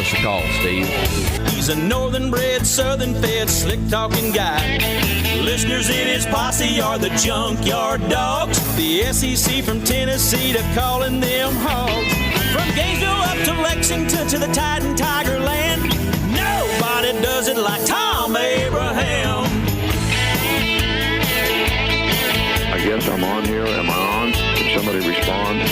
us a call, Steve. He's a northern-bred, southern-fed, slick-talking guy. Listeners in his posse are the junkyard dogs. The SEC from Tennessee to calling them hogs. From Gainesville up to Lexington to the Titan Tiger Land. Nobody does it like Thom Abraham. I guess I'm on here. Am I on? Can somebody respond?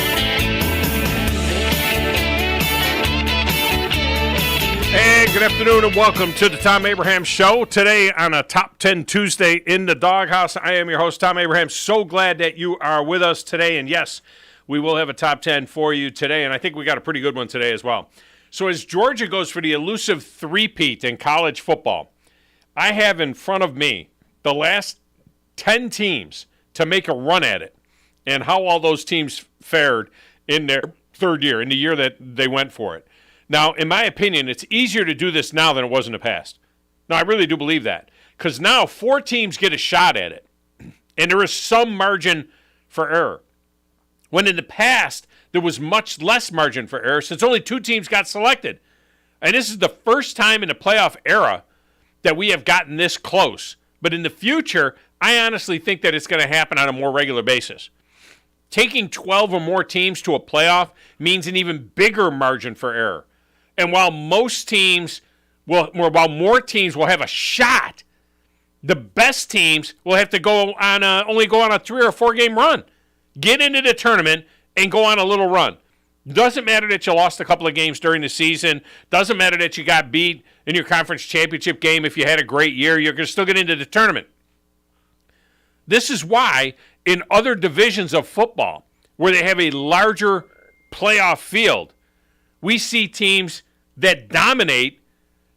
Hey, good afternoon and welcome to the Thom Abraham Show. Today on a Top 10 Tuesday in the Doghouse, I am your host, Thom Abraham. So glad that you are with us today. And yes, we will have a Top 10 for you today. And I think we got a pretty good one today as well. So as Georgia goes for the elusive three-peat in college football, I have in front of me the last 10 teams to make a run at it and how all those teams fared in their third year, in the year that they went for it. Now, in my opinion, it's easier to do this now than it was in the past. Now, I really do believe that because now 4 teams get a shot at it, and there is some margin for error. When in the past, there was much less margin for error since only 2 teams got selected. And this is the first time in the playoff era that we have gotten this close. But in the future, I honestly think that it's going to happen on a more regular basis. Taking 12 or more teams to a playoff means an even bigger margin for error. And while more teams will have a shot, the best teams will have to only go on a 3 or 4 game run. Get into the tournament and go on a little run. Doesn't matter that you lost a couple of games during the season. Doesn't matter that you got beat in your conference championship game. If you had a great year, you're going to still get into the tournament. This is why in other divisions of football, where they have a larger playoff field, we see teams that dominate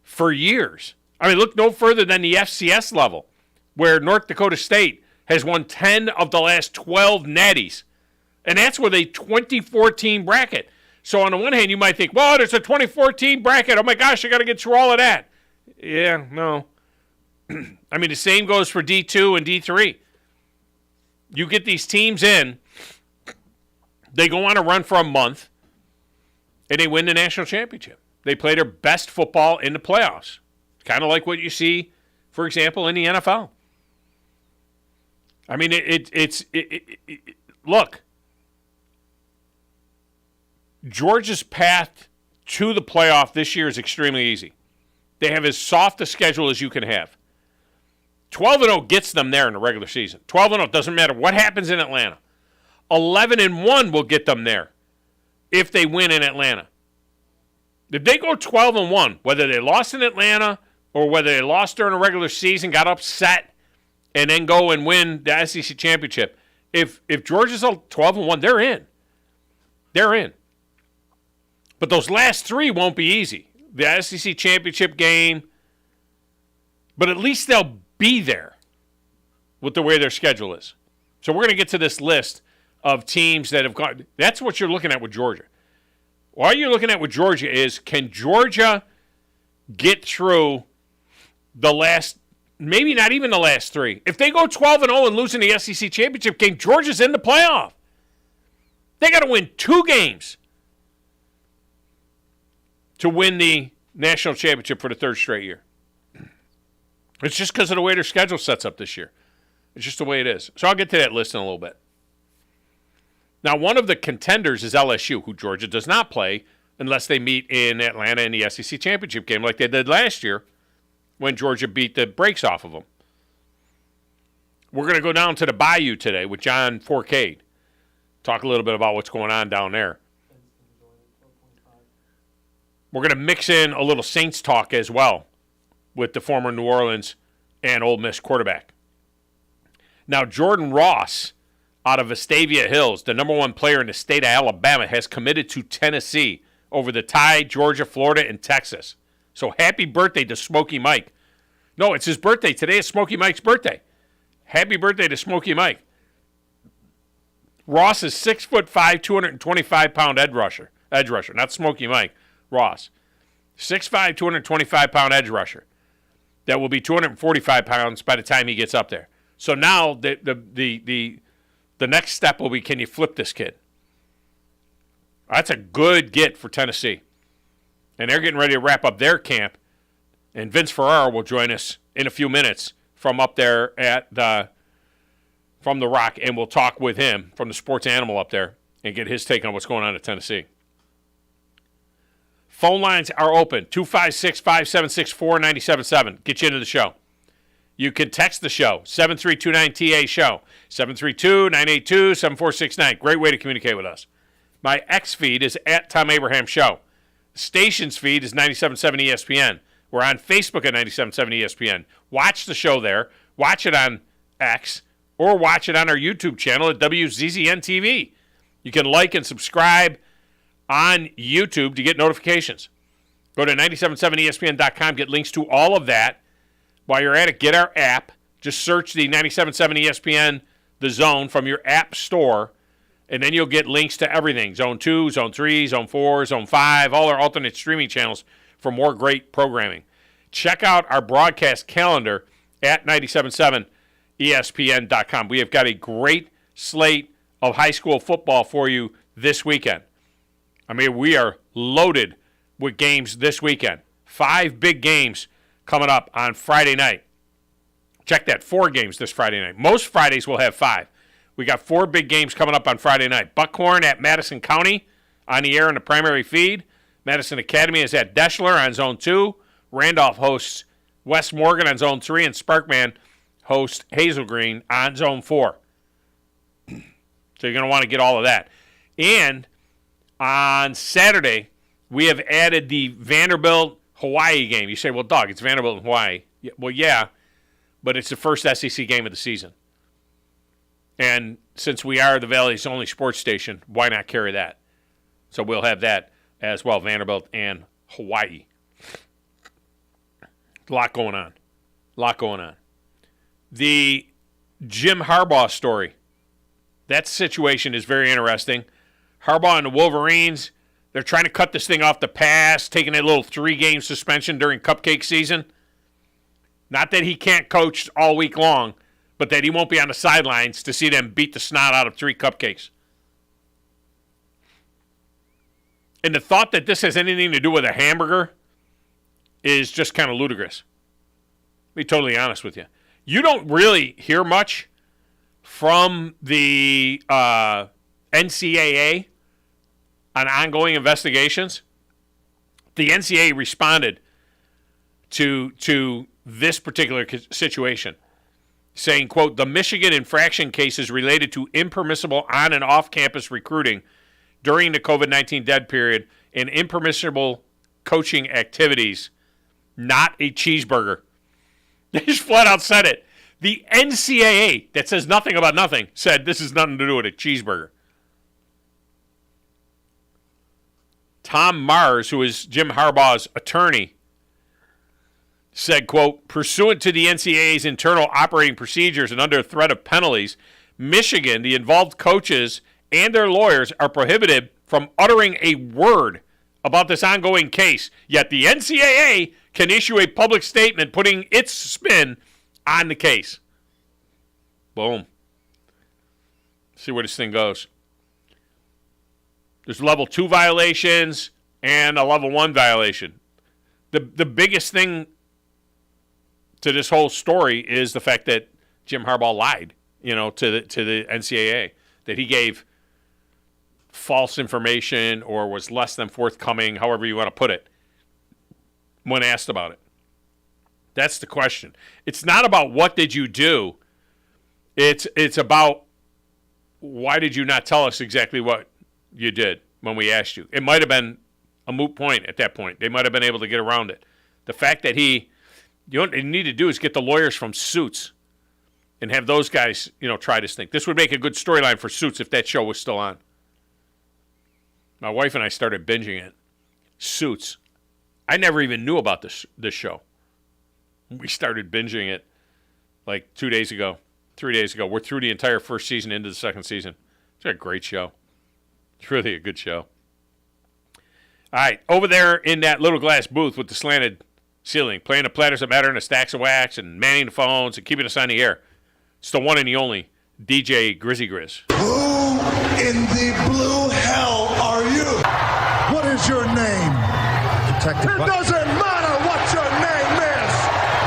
for years. I mean, look no further than the FCS level, where North Dakota State has won 10 of the last 12 natties. And that's with a 24-team bracket. So on the one hand, you might think, well, there's a 24-team bracket. Oh, my gosh, I got to get through all of that. Yeah, no. I mean, the same goes for D2 and D3. You get these teams in, they go on a run for a month, and they win the national championship. They play their best football in the playoffs. Kind of like what you see, for example, in the NFL. I mean, look, Georgia's path to the playoff this year is extremely easy. They have as soft a schedule as you can have. 12-0 gets them there in the regular season. 12-0 doesn't matter what happens in Atlanta. 11-1 will get them there if they win in Atlanta. If they go 12-1, whether they lost in Atlanta or whether they lost during a regular season, got upset, and then go and win the SEC championship, if Georgia's 12-1, they're in. They're in. But those last 3 won't be easy. The SEC championship game, but at least they'll be there with the way their schedule is. So we're going to get to this list of teams that have gone. That's what you're looking at with Georgia. All you're looking at with Georgia is, can Georgia get through the last, maybe not even the last 3. If they go 12-0 and lose in the SEC championship game, Georgia's in the playoff. They got to win 2 games to win the national championship for the 3rd straight year. It's just because of the way their schedule sets up this year. It's just the way it is. So I'll get to that list in a little bit. Now, one of the contenders is LSU, who Georgia does not play unless they meet in Atlanta in the SEC championship game like they did last year when Georgia beat the brakes off of them. We're going to go down to the Bayou today with John Forcade. Talk a little bit about what's going on down there. We're going to mix in a little Saints talk as well with the former New Orleans and Ole Miss quarterback. Now, Jordan Ross out of Vestavia Hills, the number 1 player in the state of Alabama, has committed to Tennessee over the Tide, Georgia, Florida, and Texas. So happy birthday to Smokey Mike. No, it's his birthday. Today is Smokey Mike's birthday. Happy birthday to Smokey Mike. Ross is 6'5", 225-pound edge rusher. Not Smokey Mike, Ross. 6'5", 225-pound edge rusher. That will be 245 pounds by the time he gets up there. So now the next step will be, can you flip this kid? That's a good get for Tennessee. And they're getting ready to wrap up their camp. And Vince Ferraro will join us in a few minutes from up there from the Rock, and we'll talk with him from the Sports Animal up there and get his take on what's going on at Tennessee. Phone lines are open, 256-576-4977. Get you into the show. You can text the show, 732-9TA-SHOW, 732-982-7469. Great way to communicate with us. My X feed is at Thom Abraham Show. The station's feed is 97.7 ESPN. We're on Facebook at 97.7 ESPN. Watch the show there. Watch it on X, or watch it on our YouTube channel at WZZN TV. You can like and subscribe on YouTube to get notifications. Go to 977ESPN.com, get links to all of that. While you're at it, get our app. Just search the 97.7 ESPN, The Zone, from your app store, and then you'll get links to everything. Zone 2, Zone 3, Zone 4, Zone 5, all our alternate streaming channels for more great programming. Check out our broadcast calendar at 977ESPN.com. We have got a great slate of high school football for you this weekend. I mean, we are loaded with games this weekend. 5 big games coming up on Friday night. Check that, 4 games this Friday night. Most Fridays will have 5. We got 4 big games coming up on Friday night. Buckhorn at Madison County on the air in the primary feed. Madison Academy is at Deschler on Zone 2. Randolph hosts West Morgan on Zone 3. And Sparkman hosts Hazel Green on Zone 4. So you're going to want to get all of that. And on Saturday, we have added the Vanderbilt-Hawaii game. You say, well, Doug, it's Vanderbilt and Hawaii. Well, yeah, but it's the first SEC game of the season. And since we are the Valley's only sports station, why not carry that? So we'll have that as well, Vanderbilt and Hawaii. A lot going on. The Jim Harbaugh story. That situation is very interesting. Harbaugh and the Wolverines, they're trying to cut this thing off the pass, taking a little 3-game suspension during cupcake season. Not that he can't coach all week long, but that he won't be on the sidelines to see them beat the snot out of 3 cupcakes. And the thought that this has anything to do with a hamburger is just kind of ludicrous. To be totally honest with you. You don't really hear much from the NCAA on ongoing investigations. The NCAA responded to this particular situation, saying, quote, the Michigan infraction cases related to impermissible on- and off-campus recruiting during the COVID-19 dead period and impermissible coaching activities, not a cheeseburger. They just flat out said it. The NCAA, that says nothing about nothing, said this has nothing to do with a cheeseburger. Tom Mars, who is Jim Harbaugh's attorney, said, quote, pursuant to the NCAA's internal operating procedures and under threat of penalties, Michigan, the involved coaches, and their lawyers are prohibited from uttering a word about this ongoing case. Yet the NCAA can issue a public statement putting its spin on the case. Boom. See where this thing goes. There's level 2 violations and a level 1 violation. The biggest thing to this whole story is the fact that Jim Harbaugh lied, to the NCAA, that he gave false information or was less than forthcoming, however you want to put it, when asked about it. That's the question. It's not about what did you do. It's about why did you not tell us exactly what you did when we asked you. It might have been a moot point at that point. They might have been able to get around it. The fact that what you need to do is get the lawyers from Suits and have those guys, try this thing. This would make a good storyline for Suits if that show was still on. My wife and I started binging it. Suits. I never even knew about this show. We started binging it like 3 days ago. We're through the entire first season into the second season. It's a great show. It's really a good show. All right, over there in that little glass booth with the slanted ceiling, playing the platters that matter and the stacks of wax and manning the phones and keeping us on the air. It's the one and the only DJ Grizzy Grizz. Who in the blue hell are you? What is your name? protect the... It doesn't matter what your name is.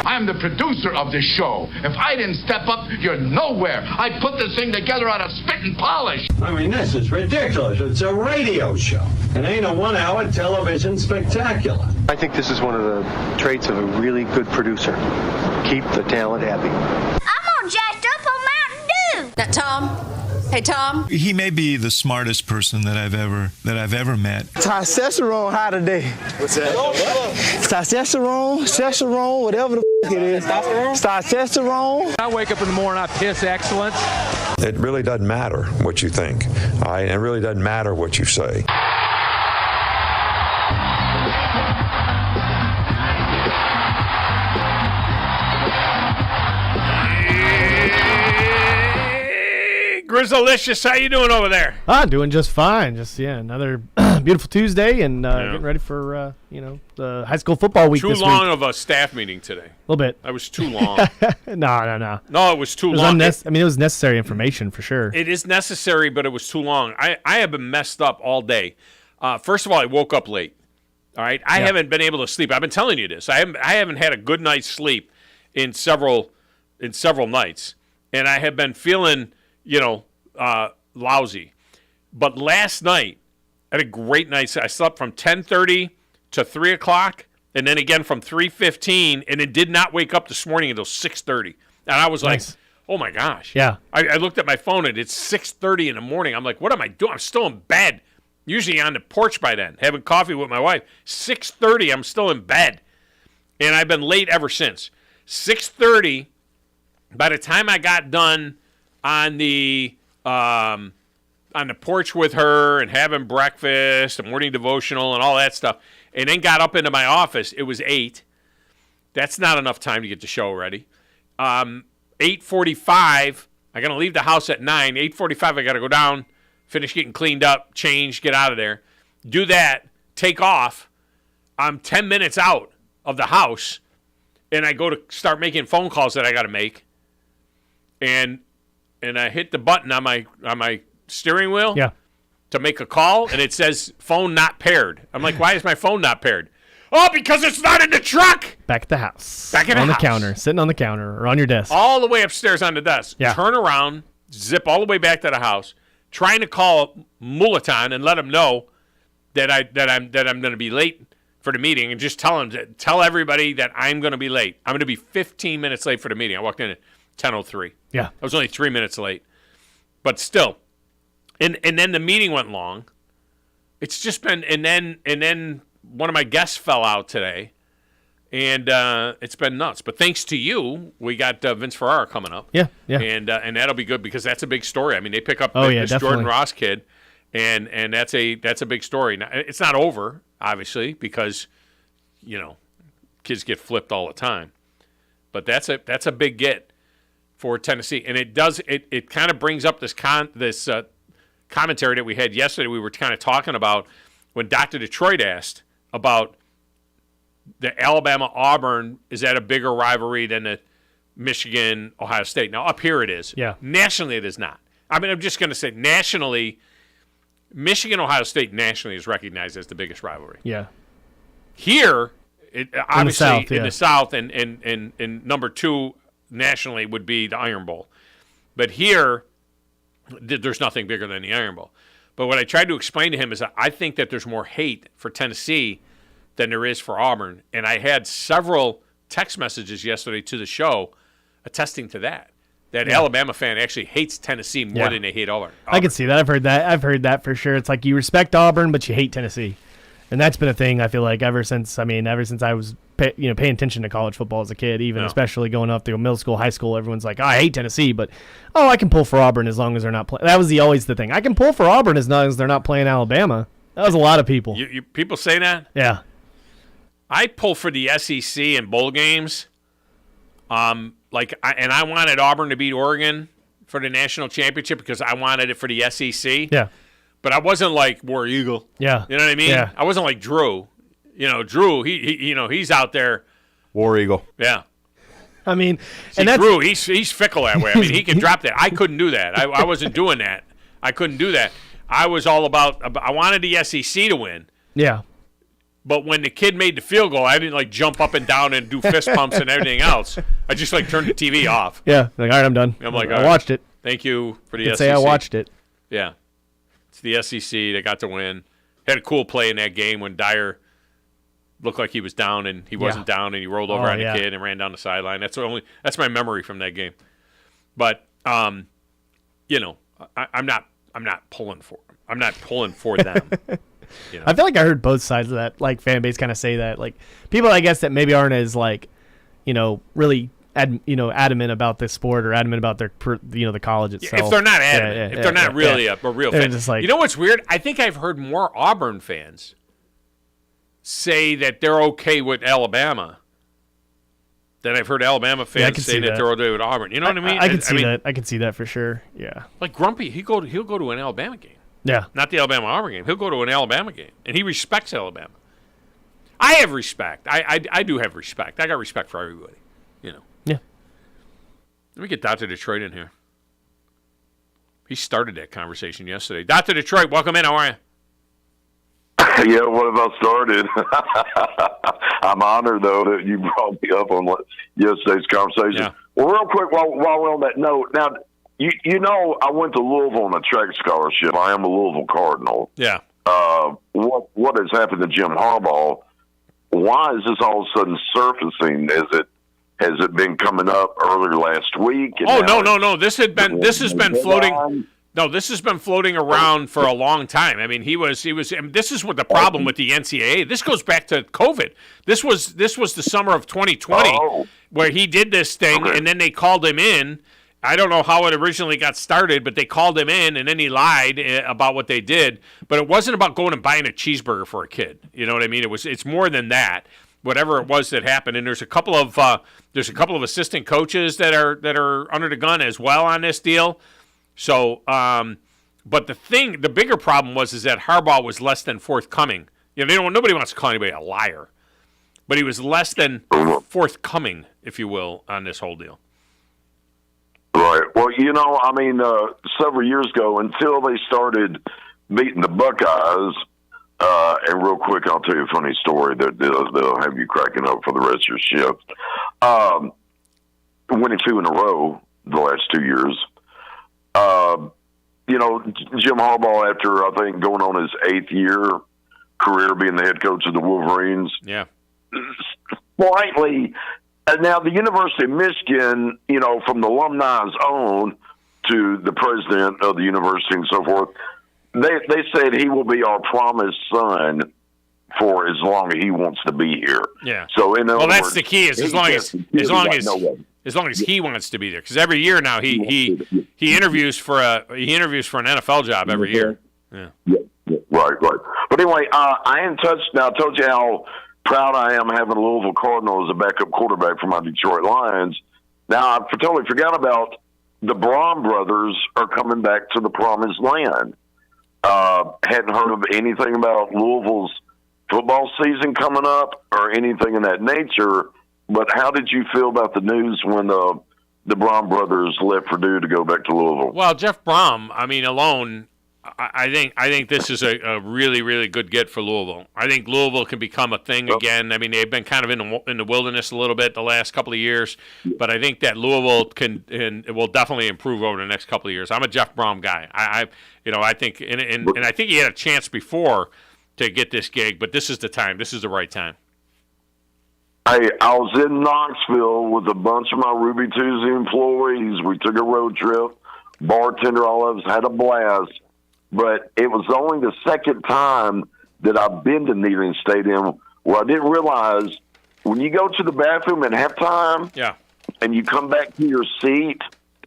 I'm the producer of this show. If I didn't step up, you're nowhere. I put this thing together out of spit and polish. I mean, this is ridiculous. It's a radio show. It ain't a 1-hour television spectacular. I think this is one of the traits of a really good producer. Keep the talent happy. I'm all jacked up on Mountain Dew. Now, Tom. Hey, Tom. He may be the smartest person that I've ever met. Testosterone high today. What's that? Testosterone, whatever the it is. Testosterone. I wake up in the morning, I piss excellence. It really doesn't matter what you think. It really doesn't matter what you say. Grizzlicious, how you doing over there? Doing just fine. Another beautiful Tuesday, and getting ready for the high school football week. Too long of a staff meeting today. A little bit. That was too long. No. No, it was too long. It was necessary information for sure. It is necessary, but it was too long. I have been messed up all day. First of all, I woke up late. All right, I haven't been able to sleep. I've been telling you this. I haven't had a good night's sleep in several nights, and I have been feeling lousy. But last night, I had a great night. I slept from 10:30 to 3 o'clock, and then again from 3:15, and it did not wake up this morning until 6:30. And I was like, oh, my gosh. Yeah. I looked at my phone, and it's 6:30 in the morning. I'm like, what am I doing? I'm still in bed. Usually on the porch by then, having coffee with my wife. 6:30, I'm still in bed. And I've been late ever since. 6:30, by the time I got done on the porch with her and having breakfast, a morning devotional and all that stuff, and then got up into my office, it was 8. That's not enough time to get the show ready. 8:45, I got to leave the house at 9. 8:45, I got to go down, finish getting cleaned up, change, get out of there. Do that, take off. I'm 10 minutes out of the house, and I go to start making phone calls that I got to make. And I hit the button on my steering wheel to make a call, and it says phone not paired. I'm like, why is my phone not paired? Oh, because it's not in the truck. Back at the house. Back at on the house. Counter, sitting on the counter or on your desk. All the way upstairs on the desk. Yeah. Turn around, zip all the way back to the house, trying to call Mulatan and let him know that I'm going to be late for the meeting, and just tell everybody that I'm going to be late. I'm going to be 15 minutes late for the meeting. I walked in at 10:03. Yeah. I was only 3 minutes late. But still. And then the meeting went long. It's just been and then one of my guests fell out today. And it's been nuts. But thanks to you, we got Vince Ferrara coming up. Yeah. And that'll be good because that's a big story. I mean, they pick up this Jordan definitely. Ross kid, and that's a big story. Now, it's not over, obviously, because kids get flipped all the time. But that's a big get for Tennessee, and it kind of brings up this commentary that we had yesterday. We were kind of talking about when Dr. Detroit asked about the Alabama-Auburn, is that a bigger rivalry than the Michigan-Ohio State? Now, up here it is. Yeah. Nationally, it is not. I mean, I'm just going to say nationally, Michigan-Ohio State nationally is recognized as the biggest rivalry. Yeah. Here, obviously in the South, and number 2 nationally would be the Iron Bowl. But here, there's nothing bigger than the Iron Bowl. But what I tried to explain to him is that I think that there's more hate for Tennessee than there is for Auburn. And I had several text messages yesterday to the show attesting to that. That Alabama fan actually hates Tennessee more than they hate Auburn. I can see that. I've heard that for sure. It's like you respect Auburn, but you hate Tennessee. And that's been a thing, I feel like, ever since I was paying attention to college football as a kid, even especially going up through middle school, high school. Everyone's like, I hate Tennessee, but I can pull for Auburn as long as they're not playing. That was always the thing. I can pull for Auburn as long as they're not playing Alabama. That was a lot of people. You people say that? Yeah. I pull for the SEC in bowl games. And I wanted Auburn to beat Oregon for the national championship because I wanted it for the SEC. Yeah. But I wasn't like War Eagle. Yeah. You know what I mean? Yeah. I wasn't like Drew. Drew, he's out there. War Eagle. Yeah. I mean, See, Drew, he's fickle that way. I mean, he can drop that. I couldn't do that. I wasn't doing that. I couldn't do that. I was all about – I wanted the SEC to win. Yeah. But when the kid made the field goal, I didn't like jump up and down and do fist pumps and everything else. I just like turned the TV off. Yeah, like, all right, I'm done. I'm like, I watched it. Thank you for the SEC. Say I watched it. Yeah. It's the SEC. They got to win. Had a cool play in that game when Dyer looked like he was down and he wasn't down, and he rolled over on the kid and ran down the sideline. That's my memory from that game. But you know, I'm not pulling for them. I'm not pulling for them. You know? I feel like I heard both sides of that, like, fan base kind of say that. Like, people, I guess, that maybe aren't as, like, you know, really adamant about this sport or adamant about their, the college itself. If they're not adamant, if they're not really a real fan. Just like, you know what's weird? I think I've heard more Auburn fans say that they're okay with Alabama than I've heard Alabama fans say that they're okay with Auburn. You know what I mean? I can see that. I can see that for sure. Yeah. Like Grumpy, he'll go to an Alabama game. Yeah. Not the Alabama-Auburn game. He'll go to an Alabama game, and he respects Alabama. I have respect. I do have respect. I got respect for everybody, you know. Yeah. Let me get Dr. Detroit in here. He started that conversation yesterday. Dr. Detroit, welcome in. How are you? Yeah, what have I started? I'm honored, though, that you brought me up on yesterday's conversation. Yeah. Well, real quick, while we're on that note, now, you know, I went to Louisville on a track scholarship. I am a Louisville Cardinal. Yeah. What has happened to Jim Harbaugh? Why is this all of a sudden surfacing? Has it been coming up earlier last week? Oh, no. This has been floating. No, this has been floating around for a long time. I mean, he was. I mean, this is what the problem with the NCAA. This goes back to COVID. This was the summer of 2020 where he did this thing, and then they called him in. I don't know how it originally got started, but they called him in, and then he lied about what they did. But it wasn't about going and buying a cheeseburger for a kid. You know what I mean? It's more than that. Whatever it was that happened, and there's a couple of assistant coaches that are under the gun as well on this deal. So, but the bigger problem is that Harbaugh was less than forthcoming. You know, nobody wants to call anybody a liar, but he was less than forthcoming, if you will, on this whole deal. Right. Well, you know, I mean, several years ago, until they started beating the Buckeyes, and real quick, I'll tell you a funny story that they'll have you cracking up for the rest of your shift. Winning 2 in a row the last 2 years. You know, Jim Harbaugh, after I think going on his 8th year career being the head coach of the Wolverines. Yeah. Slightly. Now, the University of Michigan, you know, from the alumni's own to the president of the university and so forth, they said he will be our promised son for as long as he wants to be here. Yeah. So, in other that's words, the key. Is as long as he wants to be there, because every year now he interviews for an NFL job every year. Yeah. Right. But anyway, I am touched. Now, I told you how proud I am having a Louisville Cardinal as a backup quarterback for my Detroit Lions. Now, I totally forgot about the Braun brothers are coming back to the promised land. Hadn't heard of anything about Louisville's football season coming up or anything in that nature. But how did you feel about the news when the Braun brothers left Purdue to go back to Louisville? Well, Jeff Brom, I mean, alone, I think this is a really, really good get for Louisville. I think Louisville can become a thing again. I mean, they've been kind of in the wilderness a little bit the last couple of years, but I think that Louisville can and will definitely improve over the next couple of years. I'm a Jeff Brom guy. I think and I think he had a chance before to get this gig, but this is the time. This is the right time. Hey, I was in Knoxville with a bunch of my Ruby Tuesday employees. We took a road trip. Bartender, all of us had a blast. But it was only the second time that I've been to Neyland Stadium where I didn't realize when you go to the bathroom at halftime and you come back to your seat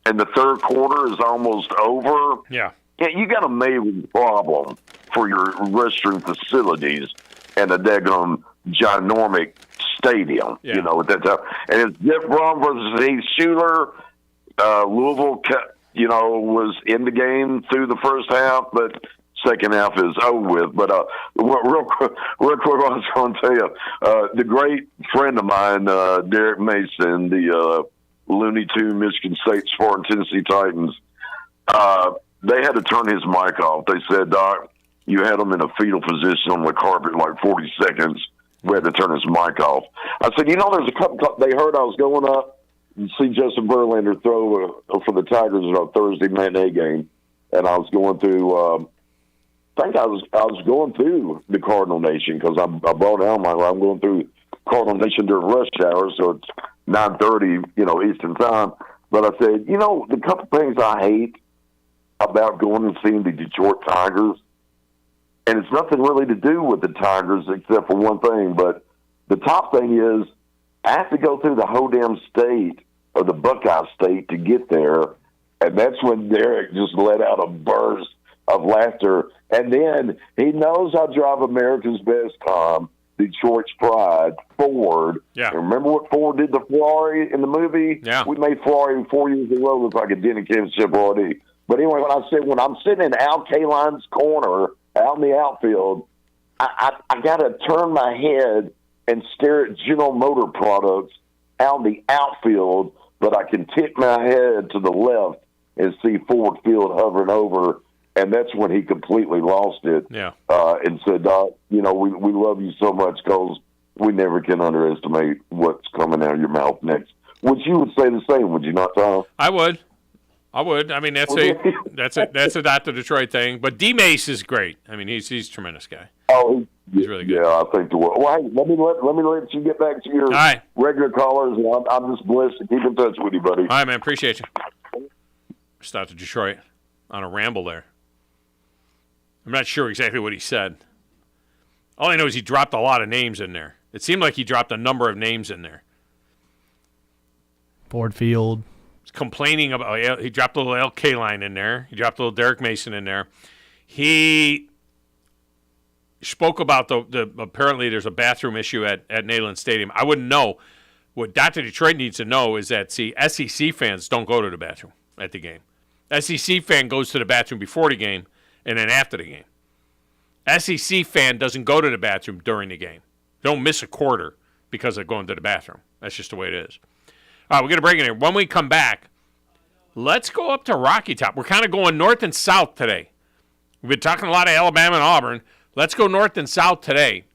and the third quarter is almost over, you got a major problem for your restroom facilities and a daggone ginormic stadium, you know, at that time. And it's Jeff Brom versus Heath Schuler. Louisville was in the game through the first half, but second half is over with. But real quick, I was going to tell you, the great friend of mine, Derek Mason, the Looney Tune Michigan State Spartan Tennessee Titans, they had to turn his mic off. They said, Doc, you had him in a fetal position on the carpet like 40 seconds. We had to turn his mic off. I said, there's a couple. They heard I was going up and see Justin Verlander throw for the Tigers in our Thursday matinee game, and I was going through. I think I was going through the Cardinal Nation because I brought down I'm going through Cardinal Nation during rush hour, so it's 9:30, Eastern time. But I said, the couple things I hate about going and seeing the Detroit Tigers, and it's nothing really to do with the Tigers except for one thing, but the top thing is I have to go through the whole damn state or the Buckeye State to get there, and that's when Derek just let out a burst of laughter. And then he knows I drive America's best Thom, Detroit's pride, Ford. Yeah. And remember what Ford did to Ferrari in the movie? Yeah. We made Ferrari 4 years in a row look like a Denny championship already. But anyway, when I'm sitting in Al Kaline's corner out in the outfield, I got to turn my head and stare at General Motor products out in the outfield, but I can tip my head to the left and see Ford Field hovering over. And that's when he completely lost it. Yeah. And said, we love you so much because we never can underestimate what's coming out of your mouth next. Which you would say the same, would you not, Thom? I would. I mean, that's a Dr. Detroit thing. But D Mace is great. I mean, he's a tremendous guy. Oh, he's really good. Yeah, I think the world. Well, hey, let me let you get back to your regular callers. And I'm just blessed to keep in touch with you, buddy. All right, man. Appreciate you. It's Dr. Detroit on a ramble there. I'm not sure exactly what he said. All I know is he dropped a lot of names in there. It seemed like he dropped a number of names in there. Ford Field. He's complaining about. He dropped a little L. Kaline in there. He dropped a little Derek Mason in there. He spoke about the apparently there's a bathroom issue at Neyland Stadium. I wouldn't know. What Dr. Detroit needs to know is that, SEC fans don't go to the bathroom at the game. SEC fan goes to the bathroom before the game and then after the game. SEC fan doesn't go to the bathroom during the game. Don't miss a quarter because they're going to the bathroom. That's just the way it is. All right, we're going to break in here. When we come back, let's go up to Rocky Top. We're kind of going north and south today. We've been talking a lot of Alabama and Auburn. Let's go north and south today.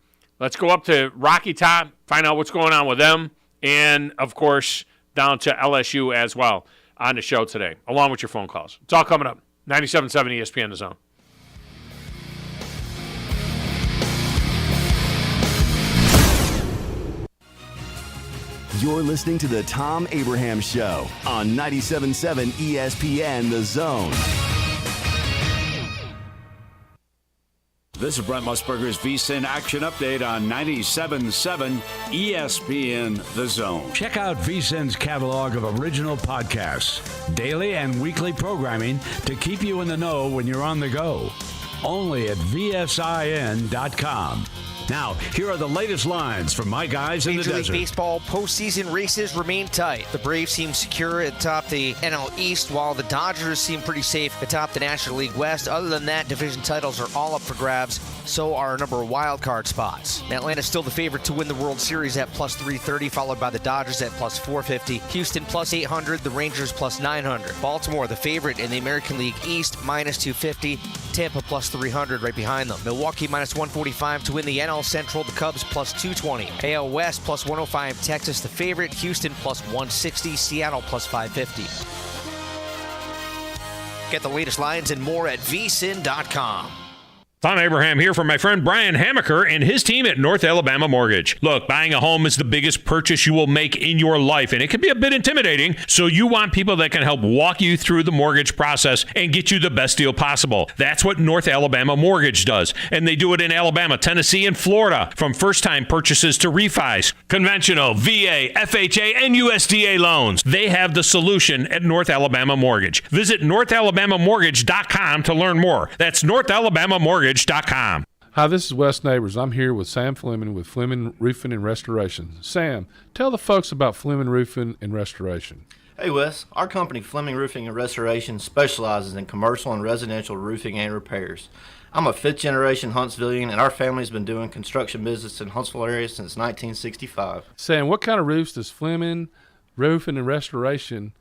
Let's go up to Rocky Top, find out what's going on with them, and, of course, down to LSU as well on the show today, along with your phone calls. It's all coming up. 97.7 ESPN The Zone. You're listening to the Thom Abraham Show on 97.7 ESPN The Zone. This is Brent Musburger's VSiN Action Update on 97.7 ESPN The Zone. Check out VSiN's catalog of original podcasts, daily and weekly programming to keep you in the know when you're on the go. Only at VSIN.com. Now, here are the latest lines from my guys in the desert. Major League Baseball postseason races remain tight. The Braves seem secure atop the NL East, while the Dodgers seem pretty safe atop the National League West. Other than that, division titles are all up for grabs. So are a number of wild card spots. Atlanta's still the favorite to win the World Series at plus 330, followed by the Dodgers at plus 450. Houston plus 800, the Rangers plus 900. Baltimore, the favorite in the American League East, minus 250. Tampa plus 300 right behind them. Milwaukee minus 145 to win the NL Central, the Cubs plus 220. AL West plus 105, Texas the favorite. Houston plus 160, Seattle plus 550. Get the latest lines and more at vsin.com. Thom Abraham here from my friend Brian Hamaker and his team at North Alabama Mortgage. Look, buying a home is the biggest purchase you will make in your life, and it can be a bit intimidating, so you want people that can help walk you through the mortgage process and get you the best deal possible. That's what North Alabama Mortgage does, and they do it in Alabama, Tennessee, and Florida, from first-time purchases to refis, conventional, VA, FHA, and USDA loans. They have the solution at North Alabama Mortgage. Visit NorthAlabamaMortgage.com to learn more. That's NorthAlabamaMortgage.com. Hi, this is Wes Neighbors. I'm here with Sam Fleming with Fleming Roofing and Restoration. Sam, tell the folks about Fleming Roofing and Restoration. Hey, Wes. Our company, Fleming Roofing and Restoration, specializes in commercial and residential roofing and repairs. I'm a fifth-generation Huntsvillian, and our family's been doing construction business in Huntsville area since 1965. Sam, what kind of roofs does Fleming Roofing and Restoration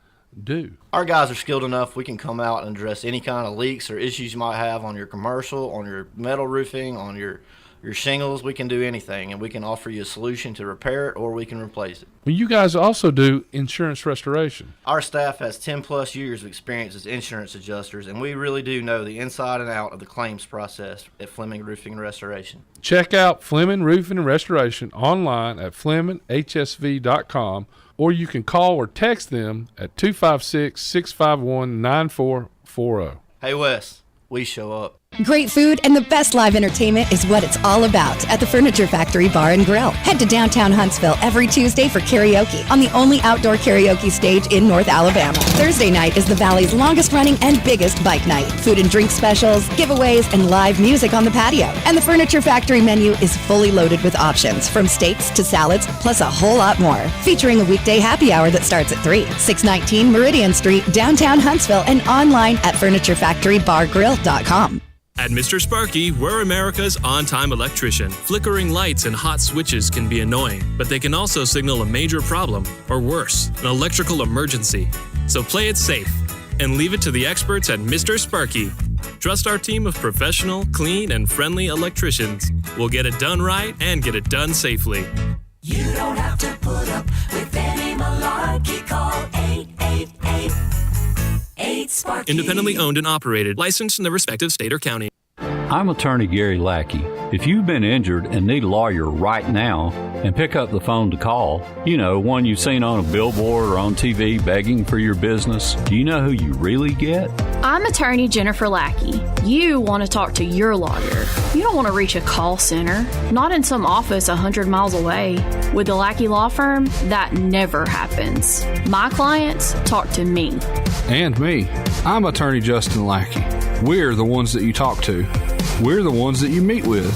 do? Our guys are skilled enough. We can come out and address any kind of leaks or issues you might have on your commercial, on your metal roofing, on your Your shingles, we can do anything, and we can offer you a solution to repair it or we can replace it. Well, you guys also do insurance restoration. Our staff has 10-plus years of experience as insurance adjusters, and we really do know the inside and out of the claims process at Fleming Roofing and Restoration. Check out Fleming Roofing and Restoration online at FlemingHSV.com, or you can call or text them at 256-651-9440. Hey, Wes, we show up. Great food and the best live entertainment is what it's all about at the Furniture Factory Bar and Grill. Head to downtown Huntsville every Tuesday for karaoke on the only outdoor karaoke stage in North Alabama. Thursday night is the Valley's longest running and biggest bike night. Food and drink specials, giveaways, and live music on the patio. And the Furniture Factory menu is fully loaded with options from steaks to salads, plus a whole lot more. Featuring a weekday happy hour that starts at 3. 619 Meridian Street, downtown Huntsville, and online at FurnitureFactoryBarGrill.com. At Mr. Sparky, we're America's on-time electrician. Flickering lights and hot switches can be annoying, but they can also signal a major problem, or worse, an electrical emergency. So play it safe and leave it to the experts at Mr. Sparky. Trust our team of professional, clean, and friendly electricians. We'll get it done right and get it done safely. You don't have to put up with any malarkey. Call 888-8-SPARKY. Independently owned and operated, licensed in the respective state or county. I'm attorney Gary Lackey. If you've been injured and need a lawyer right now, and pick up the phone to call, one you've seen on a billboard or on TV begging for your business, do you know who you really get? I'm attorney Jennifer Lackey. You want to talk to your lawyer. You don't want to reach a call center, not in some office 100 miles away. With the Lackey Law Firm, that never happens. My clients talk to me. And me. I'm attorney Justin Lackey. We're the ones that you talk to. We're the ones that you meet with.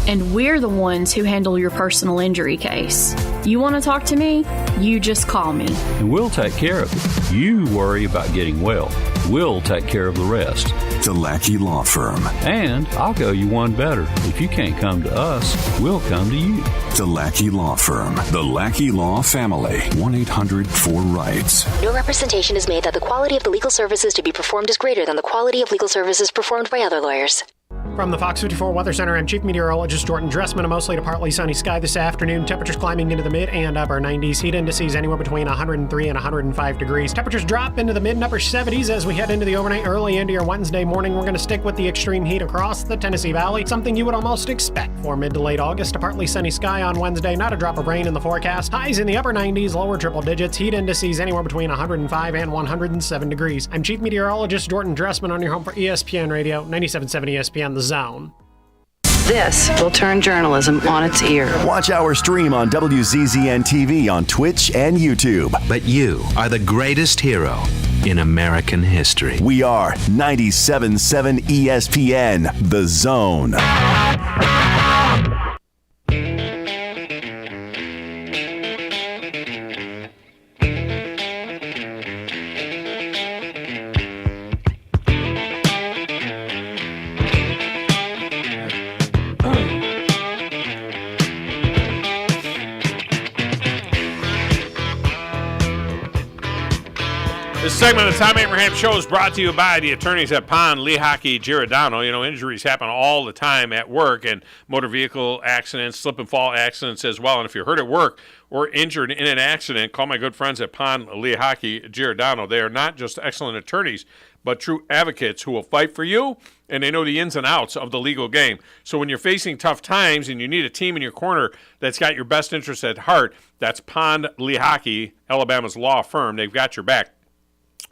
And we're the ones who handle your personal injury case. You want to talk to me? You just call me. And we'll take care of it. You worry about getting well. We'll take care of the rest. The Lackey Law Firm. And I'll go you one better. If you can't come to us, we'll come to you. The Lackey Law Firm. The Lackey Law Family. 1-800-4-RIGHTS. No representation is made that the quality of the legal services to be performed is greater than the quality of legal services performed by other lawyers. From the Fox 54 Weather Center, I'm Chief Meteorologist Jordan Dressman. A mostly to partly sunny sky this afternoon. Temperatures climbing into the mid and upper 90s. Heat indices anywhere between 103 and 105 degrees. Temperatures drop into the mid and upper 70s as we head into the overnight early into your Wednesday morning. We're going to stick with the extreme heat across the Tennessee Valley. Something you would almost expect for mid to late August. A partly sunny sky on Wednesday. Not a drop of rain in the forecast. Highs in the upper 90s, lower triple digits. Heat indices anywhere between 105 and 107 degrees. I'm Chief Meteorologist Jordan Dressman on your home for ESPN Radio, 97.7 ESPN The Zone. This will turn journalism on its ear. Watch our stream on WZZN TV on Twitch and YouTube. But you are the greatest hero in American history. We are 97.7 ESPN, The Zone. This segment of the Thom Abraham Show is brought to you by the attorneys at Pond, Lehocky, Giordano. Injuries happen all the time at work, and motor vehicle accidents, slip and fall accidents as well. And if you're hurt at work or injured in an accident, call my good friends at Pond, Lehocky, Giordano. They are not just excellent attorneys, but true advocates who will fight for you, and they know the ins and outs of the legal game. So when you're facing tough times and you need a team in your corner that's got your best interests at heart, that's Pond, Lehocky, Alabama's law firm. They've got your back.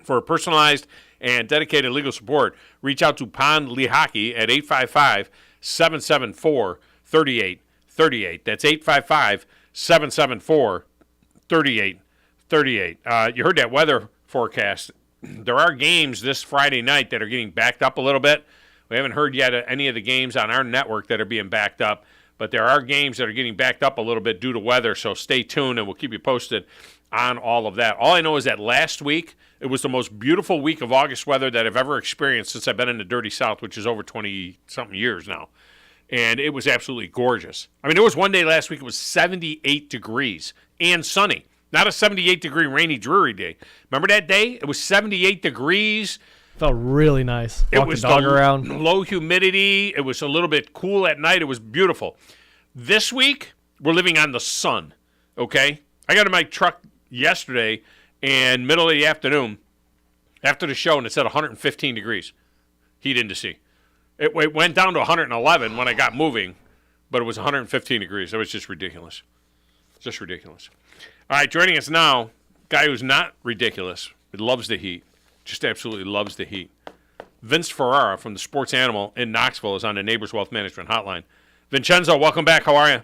For personalized and dedicated legal support, reach out to Pond Lehocky at 855-774-3838. That's 855-774-3838. You heard that weather forecast. There are games this Friday night that are getting backed up a little bit. We haven't heard yet any of the games on our network that are being backed up, but there are games that are getting backed up a little bit due to weather, so stay tuned and we'll keep you posted on all of that. All I know is that last week, it was the most beautiful week of August weather that I've ever experienced since I've been in the Dirty South, which is over 20-something years now. And it was absolutely gorgeous. I mean, there was one day last week it was 78 degrees and sunny. Not a 78-degree rainy, dreary day. Remember that day? It was 78 degrees, Felt really nice. It Walk was the dog around. Low humidity. It was a little bit cool at night. It was beautiful. This week, we're living on the sun, okay? I got in my truck yesterday and middle of the afternoon after the show, and it said 115 degrees, heat indice. It went down to 111 when I got moving, but it was 115 degrees. That was just ridiculous. Just ridiculous. All right, joining us now, guy who's not ridiculous, but loves the heat. Just absolutely loves the heat. Vince Ferrara from the Sports Animal in Knoxville is on the Neighbors Wealth Management Hotline. Vincenzo, welcome back. How are you?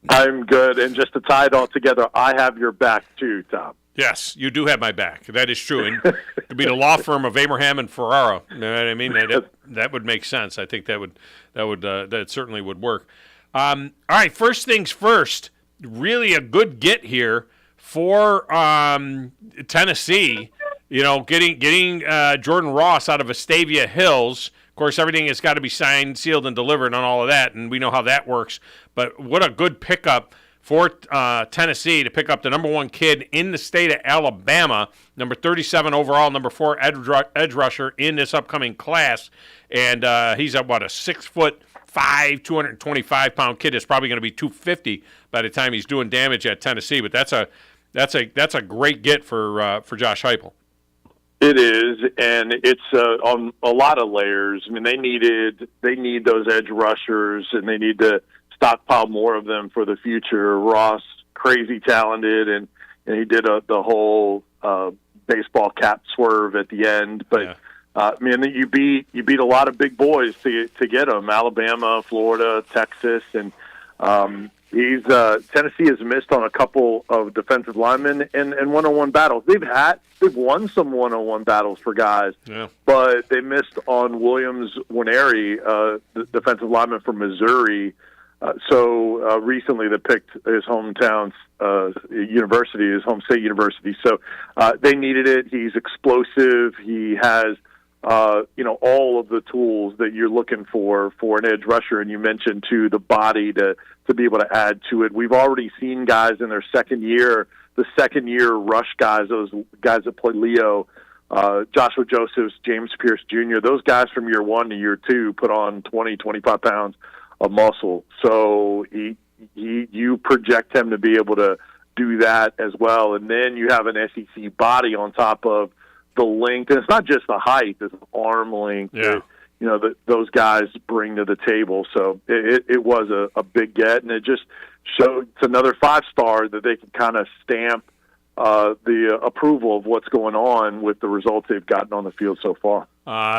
I'm good. And just to tie it all together, I have your back too, Tom. Yes, you do have my back. That is true. And it could be the law firm of Abraham and Ferrara. You know what I mean? That would make sense. I think that certainly would work. All right, first things first. Really a good get here for Tennessee. You know, getting Jordan Ross out of Vestavia Hills. Of course, everything has got to be signed, sealed, and delivered on all of that, and we know how that works. But what a good pickup for Tennessee to pick up the number 1 kid in the state of Alabama, number 37 overall, number 4 edge rusher in this upcoming class. And he's at, a 6'5", 225-pound kid that's probably going to be 250 by the time he's doing damage at Tennessee. But that's a great get for Josh Heupel. It is, and it's on a lot of layers. I mean, they need those edge rushers, and they need to stockpile more of them for the future. Ross, crazy talented, and he did the whole baseball cap swerve at the end. But you beat a lot of big boys to get him. Alabama, Florida, Texas, and Tennessee has missed on a couple of defensive linemen and one-on-one battles. They've won some one-on-one battles for guys, but they missed on Williams Winery, the defensive lineman from Missouri. So recently they picked his hometown university, his home state university. So they needed it. He's explosive. He has all of the tools that you're looking for an edge rusher. And you mentioned too the body to be able to add to it. We've already seen guys in their second year rush guys, those guys that play Leo, Joshua Josephs, James Pierce Jr., those guys from year 1 to year 2 put on 20, 25 pounds of muscle. So you project him to be able to do that as well. And then you have an SEC body on top of the length. And it's not just the height, it's arm length that those guys bring to the table. So it was a big get, and it just showed it's another 5-star that they can kind of stamp the approval of what's going on with the results they've gotten on the field so far.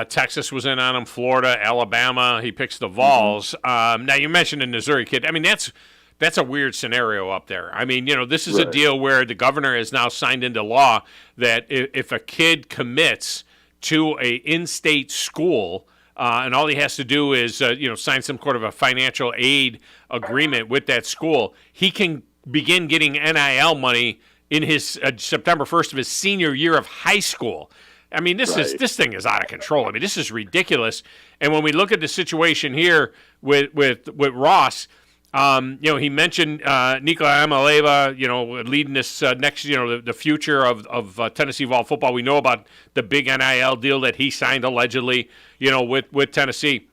Texas was in on him, Florida, Alabama. He picks the Vols. Now, you mentioned the Missouri kid. I mean, that's a weird scenario up there. I mean, this is a deal where the governor has now signed into law that if a kid commits to a in-state school, and all he has to do is, sign some sort of a financial aid agreement with that school, he can begin getting NIL money in his September 1st of his senior year of high school. I mean, this thing is out of control. I mean, this is ridiculous. And when we look at the situation here with Ross, he mentioned Nikola Amaleva, leading this next, the future of Tennessee Vol football. We know about the big NIL deal that he signed allegedly, with Tennessee.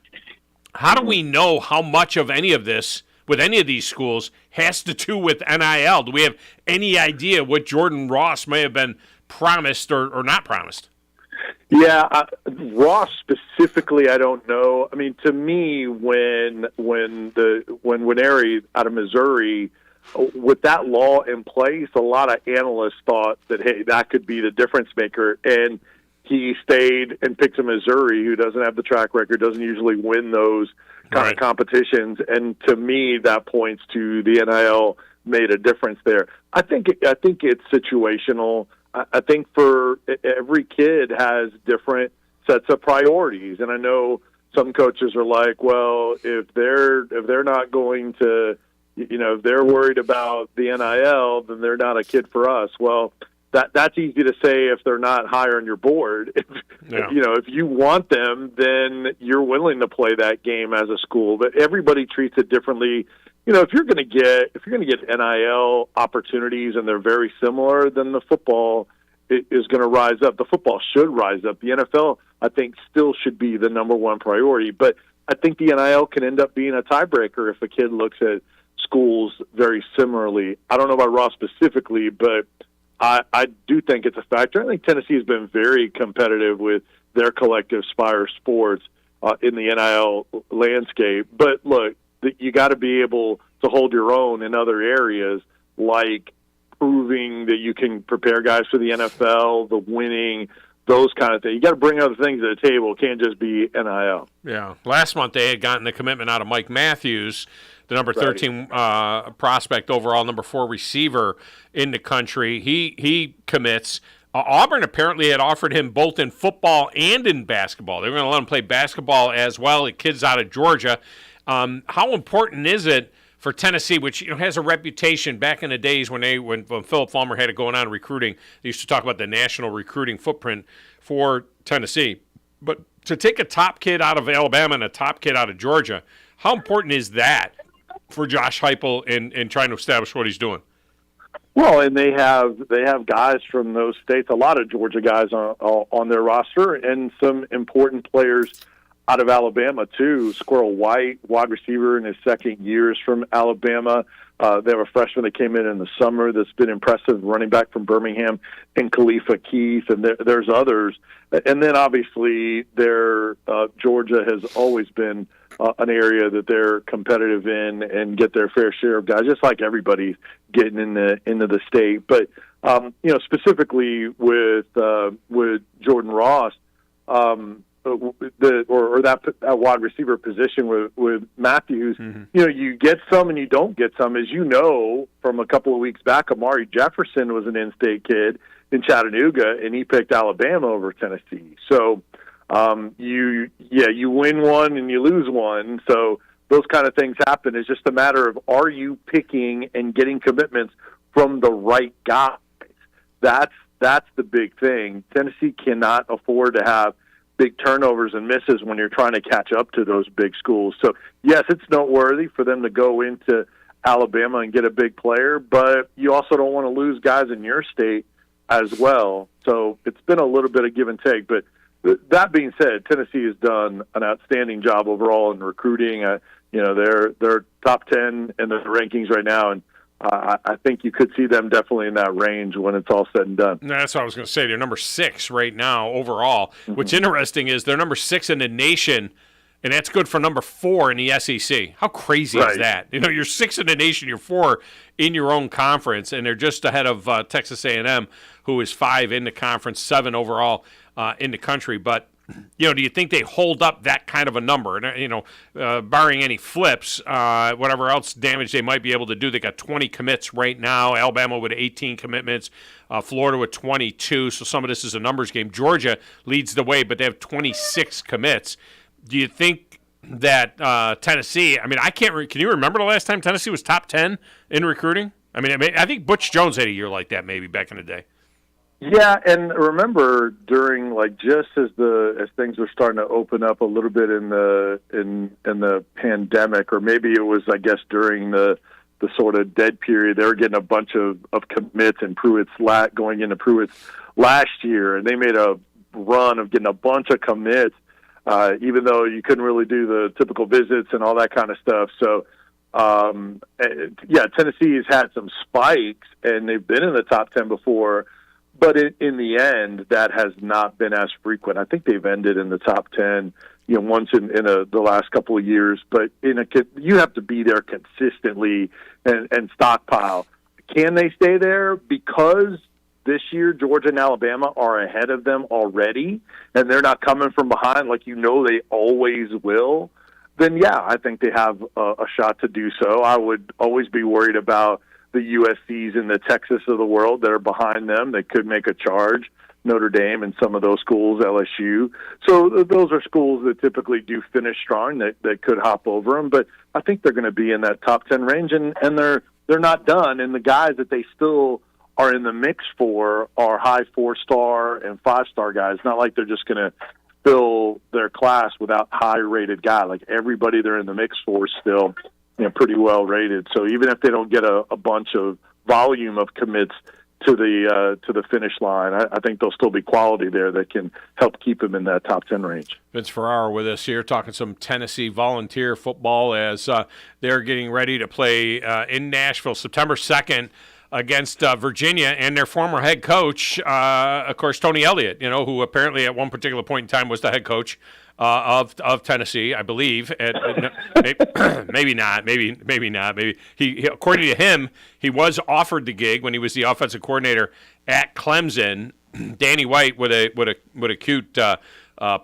How do we know how much of any of this with any of these schools has to do with NIL? Do we have any idea what Jordan Ross may have been promised or not promised? Yeah, Ross specifically, I don't know. I mean, to me, when Winery out of Missouri, with that law in place, a lot of analysts thought that, hey, that could be the difference maker. And he stayed and picked a Missouri who doesn't have the track record, doesn't usually win those kind of competitions. And to me, that points to the NIL made a difference there. I think it's situational. I think for every kid has different sets of priorities, and I know some coaches are like, well, if they're not going to, if they're worried about the NIL, then they're not a kid for us. Well, that's easy to say if they're not higher on your board. If you want them, then you're willing to play that game as a school. But everybody treats it differently. If you're going to get NIL opportunities and they're very similar, then the football is going to rise up. The football should rise up. The NFL, I think, still should be the number one priority. But I think the NIL can end up being a tiebreaker if a kid looks at schools very similarly. I don't know about Ross specifically, but I do think it's a factor. I think Tennessee has been very competitive with their collective Spire Sports in the NIL landscape. But look, you got to be able to hold your own in other areas, like proving that you can prepare guys for the NFL, the winning, those kind of things. You got to bring other things to the table. It can't just be NIL. Yeah. Last month they had gotten the commitment out of Mike Matthews, the number 13 prospect overall, number 4 receiver in the country. He commits. Auburn apparently had offered him both in football and in basketball. They were going to let him play basketball as well. The kid's out of Georgia. How important is it for Tennessee, which has a reputation back in the days when Philip Fulmer had it going on recruiting? They used to talk about the national recruiting footprint for Tennessee. But to take a top kid out of Alabama and a top kid out of Georgia, how important is that for Josh Heupel in trying to establish what he's doing? Well, and they have guys from those states, a lot of Georgia guys on their roster, and some important players out of Alabama too. Squirrel White, wide receiver in his second year, is from Alabama. They have a freshman that came in the summer that's been impressive, running back from Birmingham, and Khalifa Keith, and there's others. And then obviously Georgia has always been an area that they're competitive in and get their fair share of guys, just like everybody's getting into the state. But specifically with Jordan Ross, that wide receiver position with Matthews, you get some and you don't get some. As you know, from a couple of weeks back, Amari Jefferson was an in-state kid in Chattanooga, and he picked Alabama over Tennessee. So you win one and you lose one. So those kind of things happen. It's just a matter of, are you picking and getting commitments from the right guys? That's the big thing. Tennessee cannot afford to have big turnovers and misses when you're trying to catch up to those big schools. So, yes, it's noteworthy for them to go into Alabama and get a big player, but you also don't want to lose guys in your state as well. So it's been a little bit of give and take. But that being said, Tennessee has done an outstanding job overall in recruiting. They're top 10 in the rankings right now, and I think you could see them definitely in that range when it's all said and done. That's what I was going to say. They're number 6 right now overall. Mm-hmm. What's interesting is they're number 6 in the nation, and that's good for number 4 in the SEC. How crazy is that? You're 6 in the nation, you're 4 in your own conference, and they're just ahead of Texas A&M, who is 5 in the conference, 7 overall in the country. But do you think they hold up that kind of a number? Barring any flips, whatever else damage they might be able to do. They got 20 commits right now. Alabama with 18 commitments. Florida with 22. So some of this is a numbers game. Georgia leads the way, but they have 26 commits. Do you think that Tennessee? I can't. Can you remember the last time Tennessee was top 10 in recruiting? I think Butch Jones had a year like that maybe back in the day. Yeah, and remember during just as things were starting to open up a little bit in the pandemic, or maybe it was during the sort of dead period, they were getting a bunch of commits, and Pruitt's going into Pruitt's last year, and they made a run of getting a bunch of commits, even though you couldn't really do the typical visits and all that kind of stuff. So Tennessee has had some spikes, and they've been in the top 10 before. But in the end, that has not been as frequent. I think they've ended in the top 10, once in the last couple of years. But you have to be there consistently and stockpile. Can they stay there? Because this year Georgia and Alabama are ahead of them already, and they're not coming from behind like they always will. Then I think they have a shot to do so. I would always be worried about the USCs and the Texas of the world that are behind them. They could make a charge, Notre Dame and some of those schools, LSU. So those are schools that typically do finish strong that could hop over them. But I think they're going to be in that top 10 range, and they're not done. And the guys that they still are in the mix for are high 4-star and 5-star guys. Not like they're just going to fill their class without high-rated guy. Like everybody they're in the mix for is still pretty well rated. So even if they don't get a bunch of volume of commits to the finish line. I think there'll still be quality there that can help keep him in that top 10 range. Vince Ferrara with us here, talking some Tennessee Volunteer football as they're getting ready to play in Nashville September 2nd against Virginia, and their former head coach, of course, Tony Elliott, who apparently at one particular point in time was the head coach of Tennessee, I believe. Maybe not. Maybe not. Maybe he, according to him, he was offered the gig when he was the offensive coordinator at Clemson. Danny White with a cute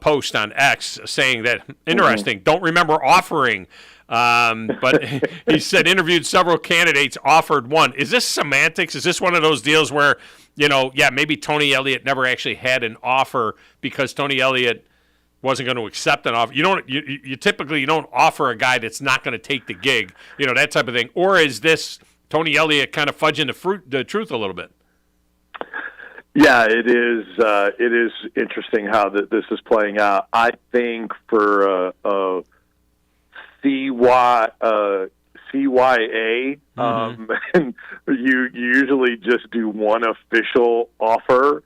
post on X saying that, interesting, don't remember offering. But he said interviewed several candidates, offered one. Is this semantics? Is this one of those deals where, maybe Tony Elliott never actually had an offer because Tony Elliott wasn't going to accept an offer? You typically don't offer a guy that's not going to take the gig, that type of thing. Or is this Tony Elliott kind of fudging the truth a little bit? Yeah, it is. It is interesting how this is playing out. I think for CYA, and you usually just do one official offer.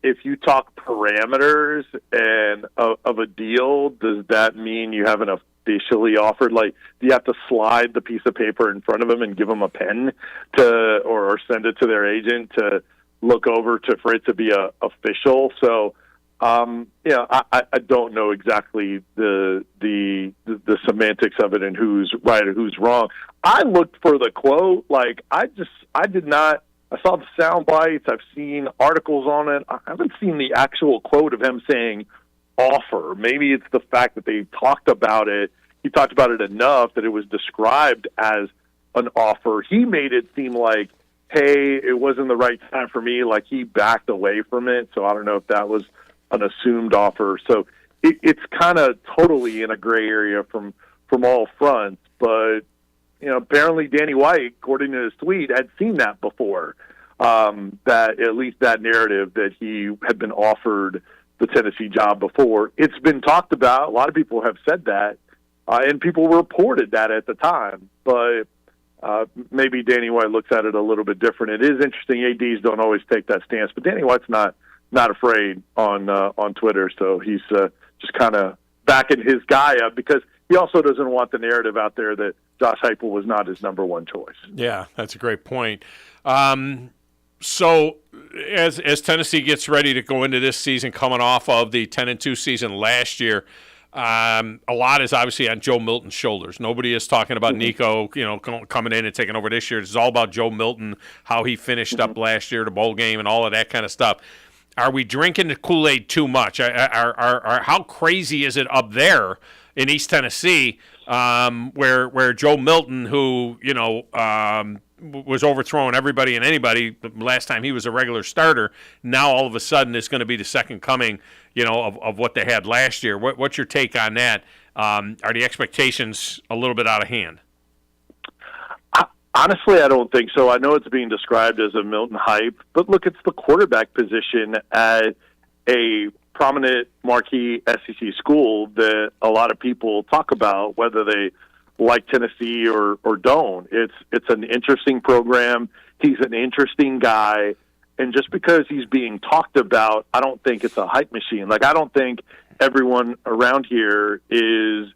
If you talk parameters and of a deal, does that mean you haven't officially offered? Like, do you have to slide the piece of paper in front of them and give them a pen or send it to their agent to look over for it to be official? So, I don't know exactly the semantics of it and who's right or who's wrong. I looked for the quote. I saw the sound bites. I've seen articles on it. I haven't seen the actual quote of him saying offer. Maybe it's the fact that they talked about it. He talked about it enough that it was described as an offer. He made it seem like, hey, it wasn't the right time for me. Like, he backed away from it. So I don't know if that was an assumed offer. So it's kind of totally in a gray area from all fronts. But, apparently Danny White, according to his tweet, had seen that before, that at least that narrative that he had been offered the Tennessee job before. It's been talked about. A lot of people have said that, and people reported that at the time. But maybe Danny White looks at it a little bit different. It is interesting. ADs don't always take that stance, but Danny White's not afraid on Twitter, so he's just kind of backing his guy up because he also doesn't want the narrative out there that Josh Heupel was not his number one choice. Yeah, that's a great point. So as Tennessee gets ready to go into this season, coming off of the 10-2 season last year, a lot is obviously on Joe Milton's shoulders. Nobody is talking about Nico, coming in and taking over this year. It's all about Joe Milton, how he finished up last year, the bowl game, and all of that kind of stuff. Are we drinking the Kool-Aid too much? How crazy is it up there in East Tennessee, where Joe Milton, who was overthrowing everybody and anybody last time he was a regular starter, now all of a sudden is going to be the second coming, of what they had last year? What's your take on that? Are the expectations a little bit out of hand? Honestly, I don't think so. I know it's being described as a Milton hype, but look, it's the quarterback position at a prominent marquee SEC school that a lot of people talk about, whether they like Tennessee or don't. It's an interesting program. He's an interesting guy. And just because he's being talked about, I don't think it's a hype machine. I don't think everyone around here is,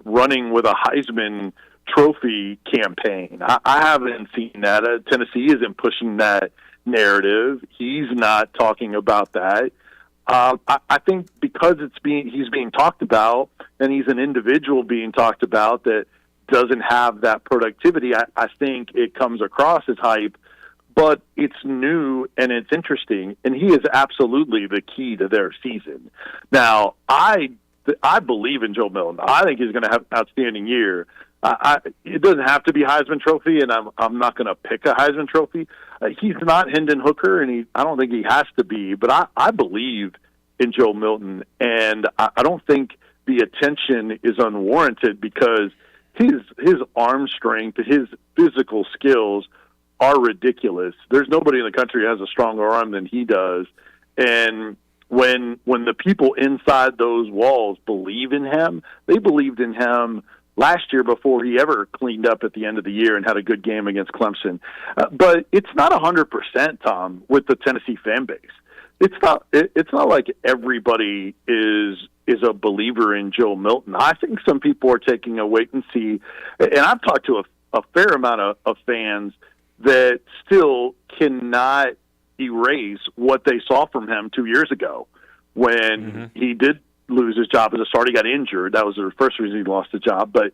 running with a Heisman Trophy campaign. I haven't seen that. Tennessee isn't pushing that narrative. He's not talking about that. I think because he's being talked about, and he's an individual being talked about that doesn't have that productivity, I think it comes across as hype, but it's new and it's interesting, and he is absolutely the key to their season. Now, I believe in Joe Milton. I think he's going to have an outstanding year. It doesn't have to be Heisman Trophy, and I'm not going to pick a Heisman Trophy. He's not Hendon Hooker, and I don't think he has to be, but I believe in Joe Milton, and I don't think the attention is unwarranted because his arm strength, his physical skills are ridiculous. There's nobody in the country who has a stronger arm than he does, and when the people inside those walls believe in him, they believed in him last year before he ever cleaned up at the end of the year and had a good game against Clemson. But it's not 100%, Tom, with the Tennessee fan base. It's not like everybody is a believer in Joe Milton. I think some people are taking a wait and see. And I've talked to a fair amount of fans that still cannot erase what they saw from him 2 years ago when he did lose his job as a starter. He got injured. That was the first reason he lost the job, but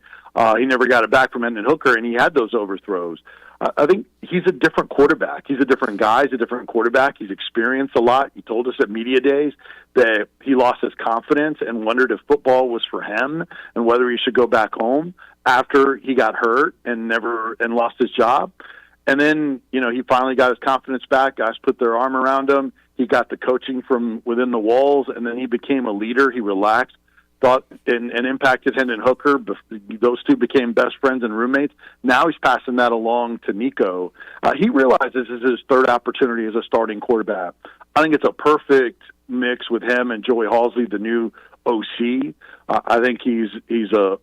he never got it back from Hendon Hooker, and he had those overthrows. I think he's a different quarterback. He's a different guy. He's a different quarterback. He's experienced a lot. He told us at media days that he lost his confidence and wondered if football was for him and whether he should go back home after he got hurt and lost his job. And then, he finally got his confidence back. Guys put their arm around him. He got the coaching from within the walls, and then he became a leader. He relaxed, thought, and impacted Hendon Hooker. Those two became best friends and roommates. Now he's passing that along to Nico. He realizes this is his third opportunity as a starting quarterback. I think it's a perfect mix with him and Joey Halzle, the new OC. I think he's a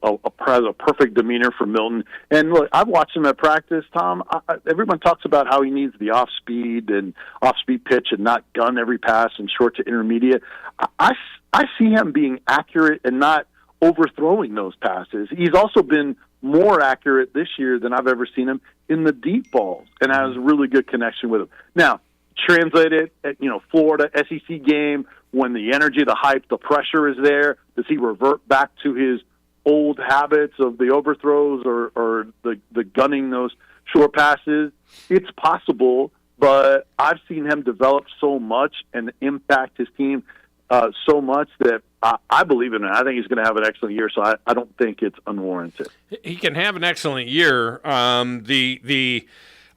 perfect demeanor for Milton. And look, I've watched him at practice, Tom. Everyone talks about how he needs the off-speed pitch and not gun every pass and short to intermediate. I see him being accurate and not overthrowing those passes. He's also been more accurate this year than I've ever seen him in the deep balls and has a really good connection with him. Now, translate it at, Florida SEC game, when the energy, the hype, the pressure is there, does he revert back to his old habits of the overthrows or the gunning those short passes? It's possible, but I've seen him develop so much and impact his team so much that I believe in it. I think he's going to have an excellent year, so I don't think it's unwarranted. He can have an excellent year.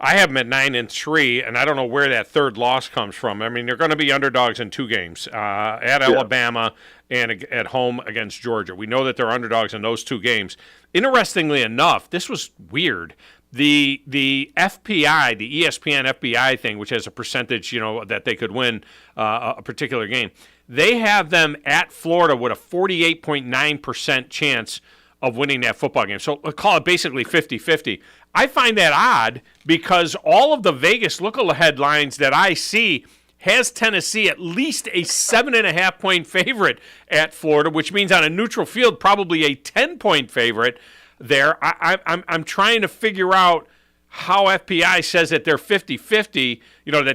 I have them at 9-3, and I don't know where that third loss comes from. I mean, they're going to be underdogs in two games, at Alabama and at home against Georgia. We know that they're underdogs in those two games. Interestingly enough, this was weird. The FPI, the ESPN FPI thing, which has a percentage, that they could win a particular game, they have them at Florida with a 48.9% chance of winning that football game. So we'll call it basically 50-50. I find that odd because all of the Vegas look-ahead lines that I see has Tennessee at least a 7.5-point favorite at Florida, which means on a neutral field probably a 10-point favorite there. I'm trying to figure out how FPI says that they're 50-50,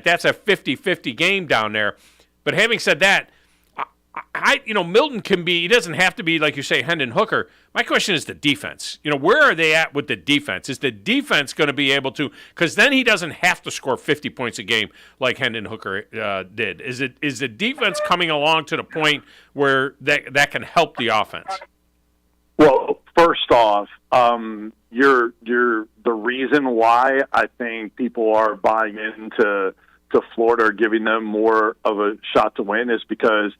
that's a 50-50 game down there. But having said that, Milton can be, he doesn't have to be, like you say, Hendon Hooker. My question is the defense. Where are they at with the defense? Is the defense going to be able to, because then he doesn't have to score 50 points a game like Hendon Hooker did. Is the defense coming along to the point where that can help the offense? Well, first off, you're the reason why I think people are buying into Florida or giving them more of a shot to win is because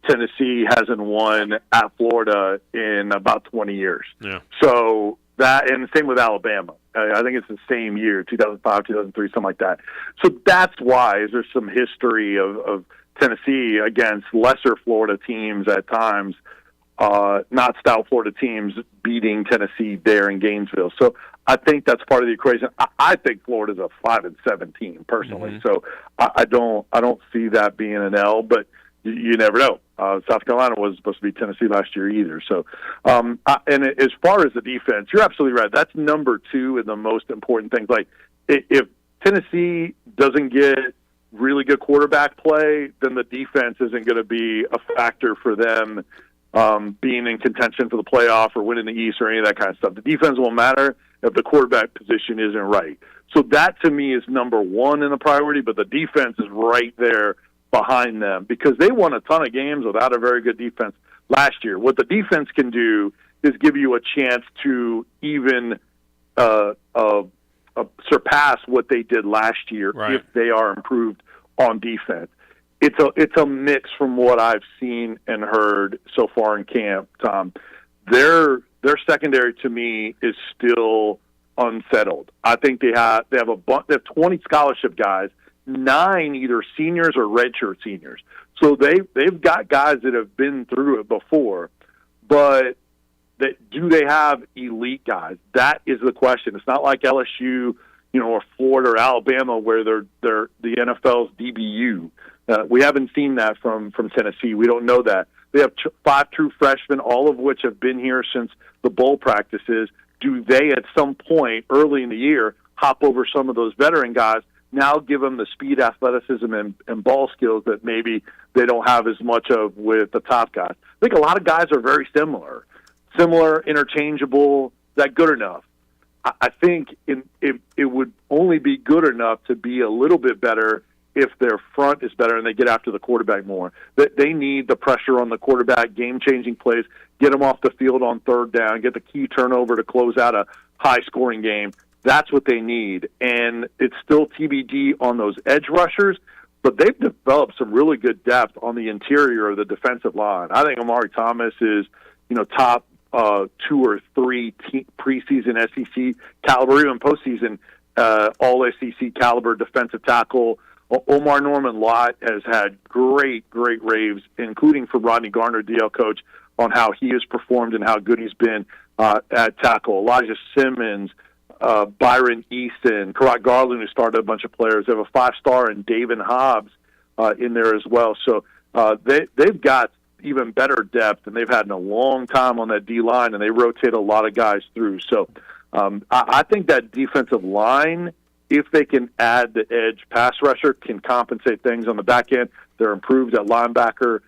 Tennessee hasn't won at Florida in about 20 years. Yeah. So that, and the same with Alabama. I think it's the same year, 2005, 2003, something like that. So that's why there's some history of Tennessee against lesser Florida teams at times, not stout Florida teams beating Tennessee there in Gainesville. So I think that's part of the equation. I think Florida's a 5-7 team personally. So I don't see that being an L, but you never know. South Carolina wasn't supposed to be Tennessee last year either. So, and as far as the defense, you're absolutely right. That's number two in the most important things. Like, if Tennessee doesn't get really good quarterback play, then the defense isn't going to be a factor for them being in contention for the playoff or winning the East or any of that kind of stuff. The defense won't matter if the quarterback position isn't right. So that, to me, is number one in the priority, but the defense is right there behind them because they won a ton of games without a very good defense last year. What the defense can do is give you a chance to even surpass what they did last year if they are improved on defense. It's a mix from what I've seen and heard so far in camp, Tom. Their secondary to me is still unsettled. I think they have 20 scholarship guys, 9 either seniors or redshirt seniors. So they've got guys that have been through it before, but do they have elite guys? That is the question. It's not like LSU, or Florida or Alabama where they're the NFL's DBU. We haven't seen that from Tennessee. We don't know that. They have 5 true freshmen, all of which have been here since the bowl practices. Do they at some point early in the year hop over some of those veteran guys, now give them the speed, athleticism, and ball skills that maybe they don't have as much of with the top guys? I think a lot of guys are very similar, interchangeable. Is that good enough? I think it would only be good enough to be a little bit better if their front is better and they get after the quarterback more. They need the pressure on the quarterback, game-changing plays, get them off the field on third down, get the key turnover to close out a high-scoring game. That's what they need. And it's still TBD on those edge rushers, but they've developed some really good depth on the interior of the defensive line. I think Amari Thomas is, top 2 or 3 preseason SEC caliber, even postseason all SEC caliber defensive tackle. Omar Norman Lott has had great raves, including for Rodney Garner, DL coach, on how he has performed and how good he's been at tackle. Elijah Simmons, Byron Easton, Karat Garland, who started a bunch of players. They have a 5-star in David Hobbs in there as well. So they've got even better depth than they've had in a long time on that D-line, and they rotate a lot of guys through. So I think that defensive line, if they can add the edge pass rusher, can compensate things on the back end. They're improved at linebacker.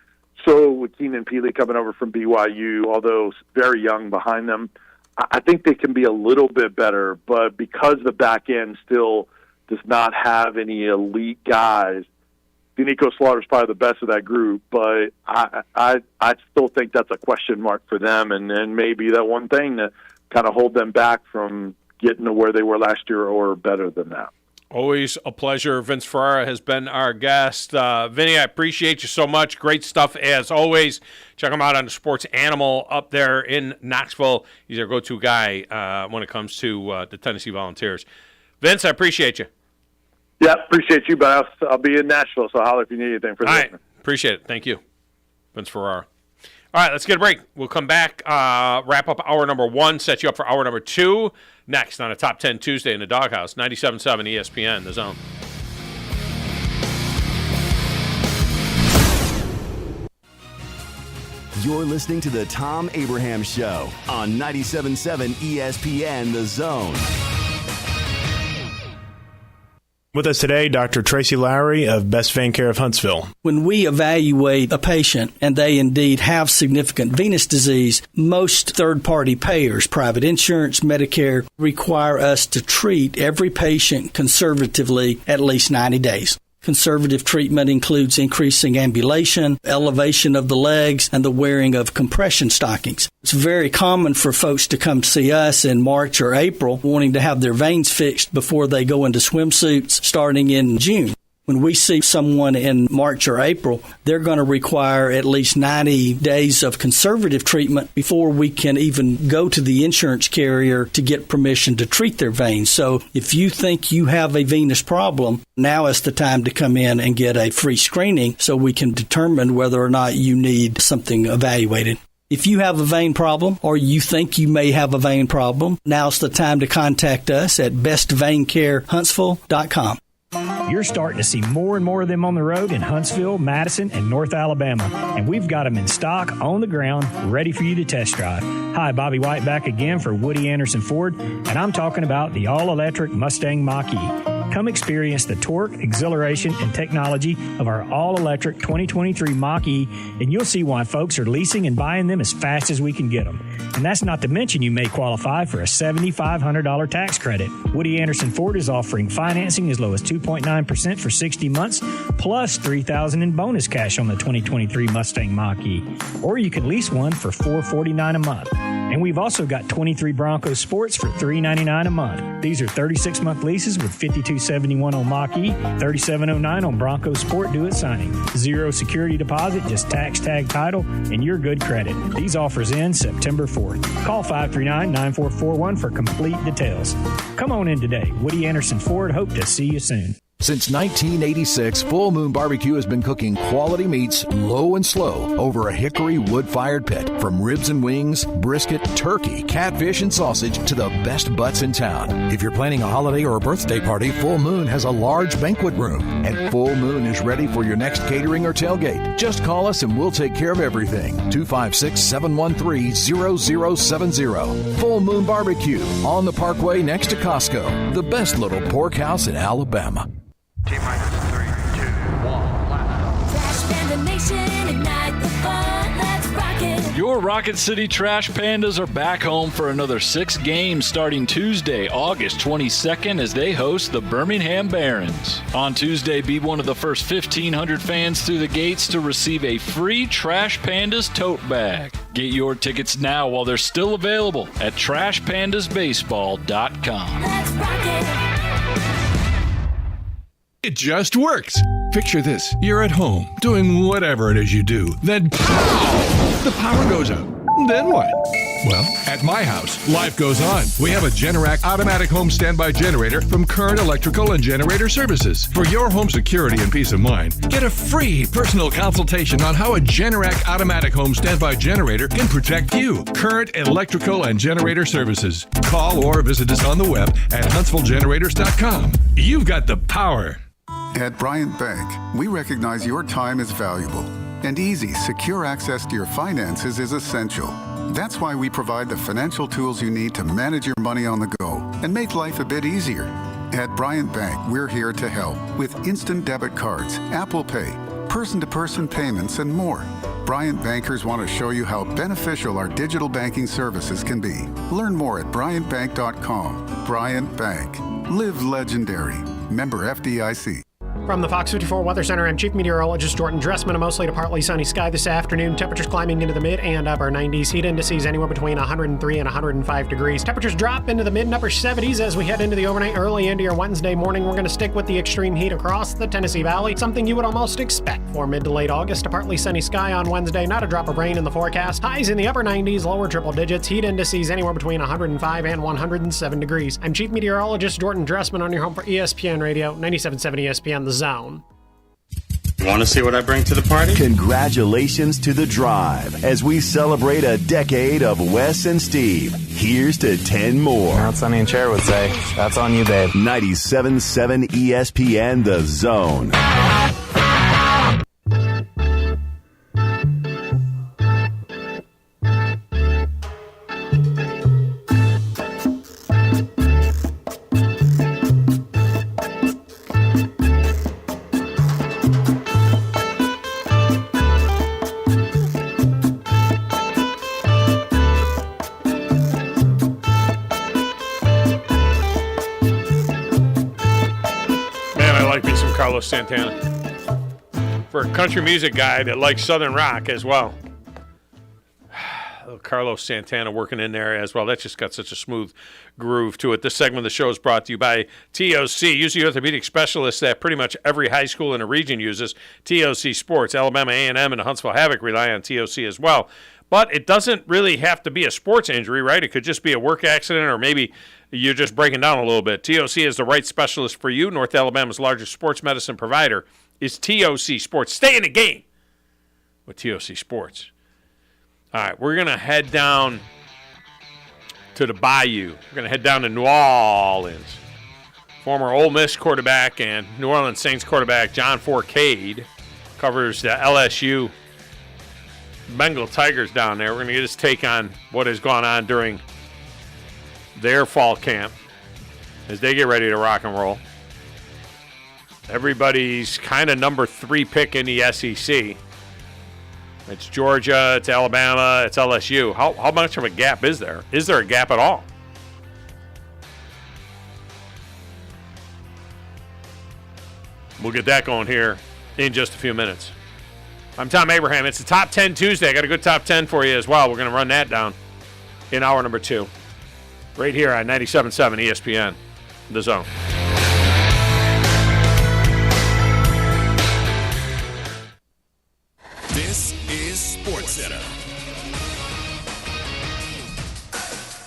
So with Keenan Peely coming over from BYU, although very young behind them, I think they can be a little bit better. But because the back end still does not have any elite guys, Nico Slaughter's probably the best of that group, but I still think that's a question mark for them, and then maybe that one thing that kind of hold them back from getting to where they were last year or better than that. Always a pleasure. Vince Ferrara has been our guest. Vinny, I appreciate you so much. Great stuff as always. Check him out on the Sports Animal up there in Knoxville. He's our go-to guy when it comes to the Tennessee Volunteers. Vince, I appreciate you. Yeah, appreciate you, but I'll be in Nashville, so holler if you need anything for this. All right, appreciate it. Thank you. Vince Ferrara. All right, let's get a break. We'll come back, wrap up hour number 1, set you up for hour number 2, next on a Top 10 Tuesday in the Doghouse, 97.7 ESPN, The Zone. You're listening to the Thom Abraham Show on 97.7 ESPN, The Zone. With us today, Dr. Tracy Lowry of Best Vein Care of Huntsville. When we evaluate a patient and they indeed have significant venous disease, most third-party payers, private insurance, Medicare, require us to treat every patient conservatively at least 90 days. Conservative treatment includes increasing ambulation, elevation of the legs, and the wearing of compression stockings. It's very common for folks to come see us in March or April wanting to have their veins fixed before they go into swimsuits starting in June. When we see someone in March or April, they're going to require at least 90 days of conservative treatment before we can even go to the insurance carrier to get permission to treat their veins. So if you think you have a venous problem, now is the time to come in and get a free screening so we can determine whether or not you need something evaluated. If you have a vein problem or you think you may have a vein problem, now's the time to contact us at bestveincarehuntsville.com. You're starting to see more and more of them on the road in Huntsville, Madison, and North Alabama. And we've got them in stock, on the ground, ready for you to test drive. Hi, Bobby White back again for Woody Anderson Ford, and I'm talking about the all-electric Mustang Mach-E. Come experience the torque, exhilaration, and technology of our all-electric 2023 Mach-E, and you'll see why folks are leasing and buying them as fast as we can get them. And that's not to mention you may qualify for a $7,500 tax credit. Woody Anderson Ford is offering financing as low as 2.9% for 60 months, plus $3,000 in bonus cash on the 2023 Mustang Mach-E. Or you can lease one for $449 a month. And we've also got 23 Bronco Sports for $399 a month. These are 36-month leases with $52.71 on Mach-E, $37.09 on Bronco Sport due at signing. Zero security deposit, just tax tag title, and your good credit. These offers end September 4th. Call 539-9441 for complete details. Come on in today. Woody Anderson Ford, hope to see you soon. Since 1986, Full Moon Barbecue has been cooking quality meats low and slow over a hickory wood-fired pit. From ribs and wings, brisket, turkey, catfish, and sausage to the best butts in town. If you're planning a holiday or a birthday party, Full Moon has a large banquet room. And Full Moon is ready for your next catering or tailgate. Just call us and we'll take care of everything. 256-713-0070. Full Moon Barbecue on the Parkway next to Costco. The best little pork house in Alabama. T-minus 3, 2, 1, Trash Panda Nation, ignite the fun, let's rock it. Your Rocket City Trash Pandas are back home for another 6 games starting Tuesday, August 22nd as they host the Birmingham Barons. On Tuesday, be one of the first 1,500 fans through the gates to receive a free Trash Pandas tote bag. Get your tickets now while they're still available at trashpandasbaseball.com. Let's rock it. It just works. Picture this. You're at home, doing whatever it is you do. Then, pow! The power goes out. Then what? Well, at my house, life goes on. We have a Generac automatic home standby generator from Current Electrical and Generator Services. For your home security and peace of mind, get a free personal consultation on how a Generac automatic home standby generator can protect you. Current Electrical and Generator Services. Call or visit us on the web at HuntsvilleGenerators.com. You've got the power. At Bryant Bank, we recognize your time is valuable, and easy, secure access to your finances is essential. That's why we provide the financial tools you need to manage your money on the go and make life a bit easier. At Bryant Bank, we're here to help with instant debit cards, Apple Pay, person-to-person payments, and more. Bryant bankers want to show you how beneficial our digital banking services can be. Learn more at bryantbank.com. Bryant Bank. Live legendary. Member FDIC. From the Fox 54 Weather Center, I'm Chief Meteorologist Jordan Dressman. A mostly to partly sunny sky this afternoon. Temperatures climbing into the mid and upper 90s. Heat indices anywhere between 103 and 105 degrees. Temperatures drop into the mid and upper 70s as we head into the overnight early into your Wednesday morning. We're going to stick with the extreme heat across the Tennessee Valley. Something you would almost expect for mid to late August. A partly sunny sky on Wednesday. Not a drop of rain in the forecast. Highs in the upper 90s, lower triple digits. Heat indices anywhere between 105 and 107 degrees. I'm Chief Meteorologist Jordan Dressman on your home for ESPN Radio, 97.7 ESPN The Zone. You want to see what I bring to the party? Congratulations to The Drive as we celebrate a decade of Wes and Steve. Here's to 10 more. Now Sonny and Cher would say, that's on you, babe. 97.7 ESPN The Zone. Santana. For a country music guy that likes Southern rock as well. Carlos Santana working in there as well. That just got such a smooth groove to it. This segment of the show is brought to you by TOC. Use the orthopedic specialist that pretty much every high school in the region uses. TOC Sports. Alabama A&M and Huntsville Havoc rely on TOC as well. But it doesn't really have to be a sports injury, right? It could just be a work accident, or maybe you're just breaking down a little bit. TOC is the right specialist for you. North Alabama's largest sports medicine provider is TOC Sports. Stay in the game with TOC Sports. All right, we're going to head down to the Bayou. We're going to head down to New Orleans. Former Ole Miss quarterback and New Orleans Saints quarterback John Fourcade covers the LSU Bengal Tigers down there. We're going to get his take on what has gone on during their fall camp as they get ready to rock and roll. Everybody's kind of number 3 pick in the SEC. It's Georgia, it's Alabama, it's LSU. How much of a gap is there? Is there a gap at all? We'll get that going here in just a few minutes. I'm Thom Abraham. It's the Top 10 Tuesday. I got a good Top 10 for you as well. We're going to run that down in hour number 2. Right here on 97.7 ESPN, The Zone. This is SportsCenter.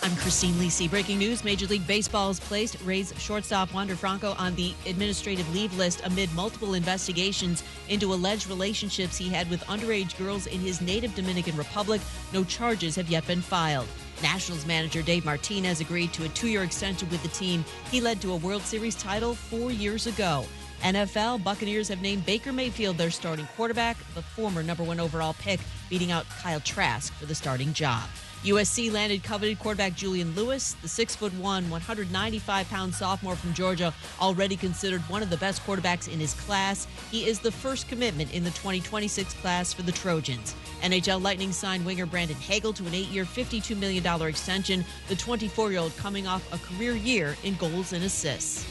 I'm Christine Lisi. Breaking news, Major League Baseball has placed Rays shortstop Wander Franco on the administrative leave list amid multiple investigations into alleged relationships he had with underage girls in his native Dominican Republic. No charges have yet been filed. Nationals manager Dave Martinez agreed to a 2-year extension with the team he led to a World Series title 4 years ago. NFL, Buccaneers have named Baker Mayfield their starting quarterback, the former number 1 overall pick, beating out Kyle Trask for the starting job. USC landed coveted quarterback Julian Lewis, the 6'1", 195-pound sophomore from Georgia, already considered one of the best quarterbacks in his class. He is the first commitment in the 2026 class for the Trojans. NHL Lightning signed winger Brandon Hagel to an 8-year, $52 million extension, the 24-year-old coming off a career year in goals and assists.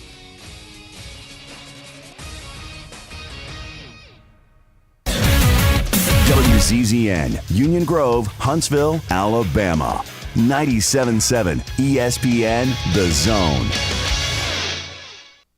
WZZN, Union Grove, Huntsville, Alabama. 97.7 ESPN, The Zone.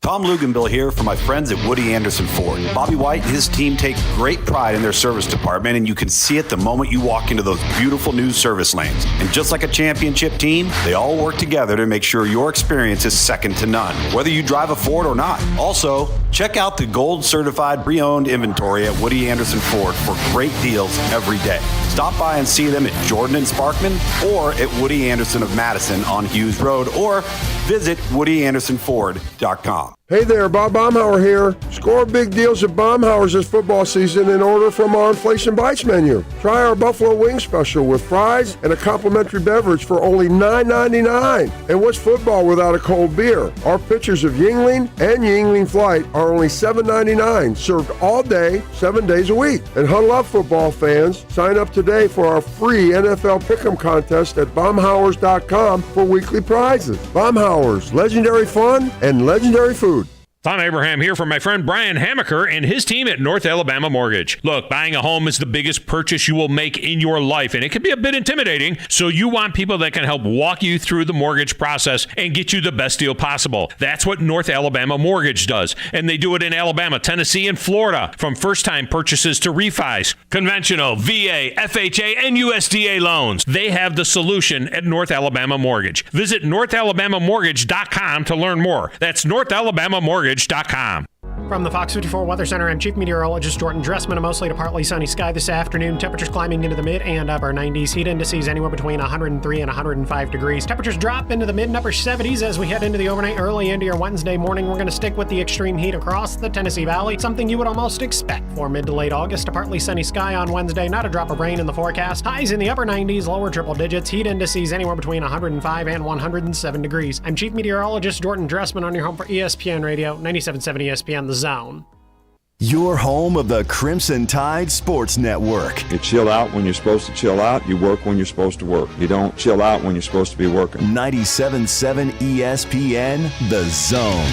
Tom Luganville here for my friends at Woody Anderson Ford. Bobby White and his team take great pride in their service department, and you can see it the moment you walk into those beautiful new service lanes. And just like a championship team, they all work together to make sure your experience is second to none, whether you drive a Ford or not. Also, check out the gold certified pre-owned inventory at Woody Anderson Ford for great deals every day. Stop by and see them at Jordan and Sparkman or at Woody Anderson of Madison on Hughes Road, or visit WoodyAndersonFord.com. Hey there, Bob Baumhauer here. Score big deals at Baumhauer's this football season and order from our Inflation Bites menu. Try our Buffalo Wing Special with fries and a complimentary beverage for only $9.99. And what's football without a cold beer? Our pitchers of Yingling and Yingling Flight are only $7.99, served all day, 7 days a week. And huddle up, football fans. Sign up today for our free NFL Pick'em contest at Baumhauers.com for weekly prizes. Baumhauers, legendary fun and legendary food. Thom Abraham here for my friend Brian Hamaker and his team at North Alabama Mortgage. Look, buying a home is the biggest purchase you will make in your life, and it can be a bit intimidating, so you want people that can help walk you through the mortgage process and get you the best deal possible. That's what North Alabama Mortgage does, and they do it in Alabama, Tennessee, and Florida, from first-time purchases to refis, conventional, VA, FHA, and USDA loans. They have the solution at North Alabama Mortgage. Visit NorthAlabamaMortgage.com to learn more. That's NorthAlabamaMortgage.com. From the Fox 54 Weather Center, I'm Chief Meteorologist Jordan Dressman. A mostly to partly sunny sky this afternoon. Temperatures climbing into the mid and upper 90s. Heat indices anywhere between 103 and 105 degrees. Temperatures drop into the mid and upper 70s as we head into the overnight early into your Wednesday morning. We're going to stick with the extreme heat across the Tennessee Valley. Something you would almost expect for mid to late August. A partly sunny sky on Wednesday. Not a drop of rain in the forecast. Highs in the upper 90s, lower triple digits. Heat indices anywhere between 105 and 107 degrees. I'm Chief Meteorologist Jordan Dressman on your home for ESPN Radio, 97.7 ESPN, The Zone. Your home of the Crimson Tide Sports Network. You chill out when you're supposed to chill out. You work when you're supposed to work. You don't chill out when you're supposed to be working. 97.7 ESPN, The Zone.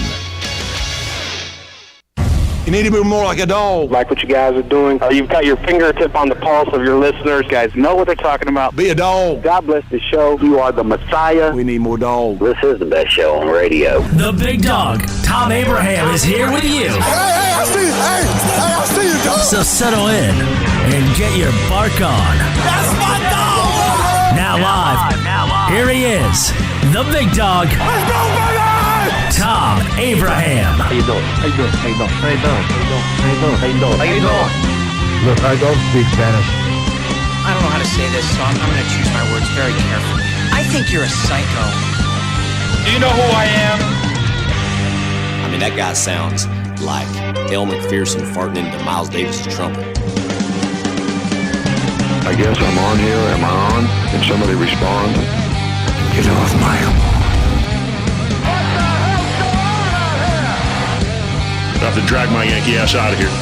You need to be more like a dog. Like what you guys are doing. You've got your fingertip on the pulse of your listeners. You guys know what they're talking about. Be a dog. God bless the show. You are the Messiah. We need more dogs. This is the best show on radio. The big dog, Thom Abraham, is here with you. Hey, I see you. Hey, I see you, dog. So settle in and get your bark on. That's my dog. Now live. Here he is, the big dog. Let's go, baby! Thom Abraham. How you doing? How you doing? How you doing? How you doing? How you doing? How you doing? How you doing? Look, I don't speak Spanish. I don't know how to say this, so I'm going to choose my words very carefully. I think you're a psycho. Do you know who I am? I mean, that guy sounds like El McPherson farting into Miles Davis' trumpet. I guess I'm on here. Am I on? Can somebody respond? Get off my lawn. I have to drag my Yankee ass out of here.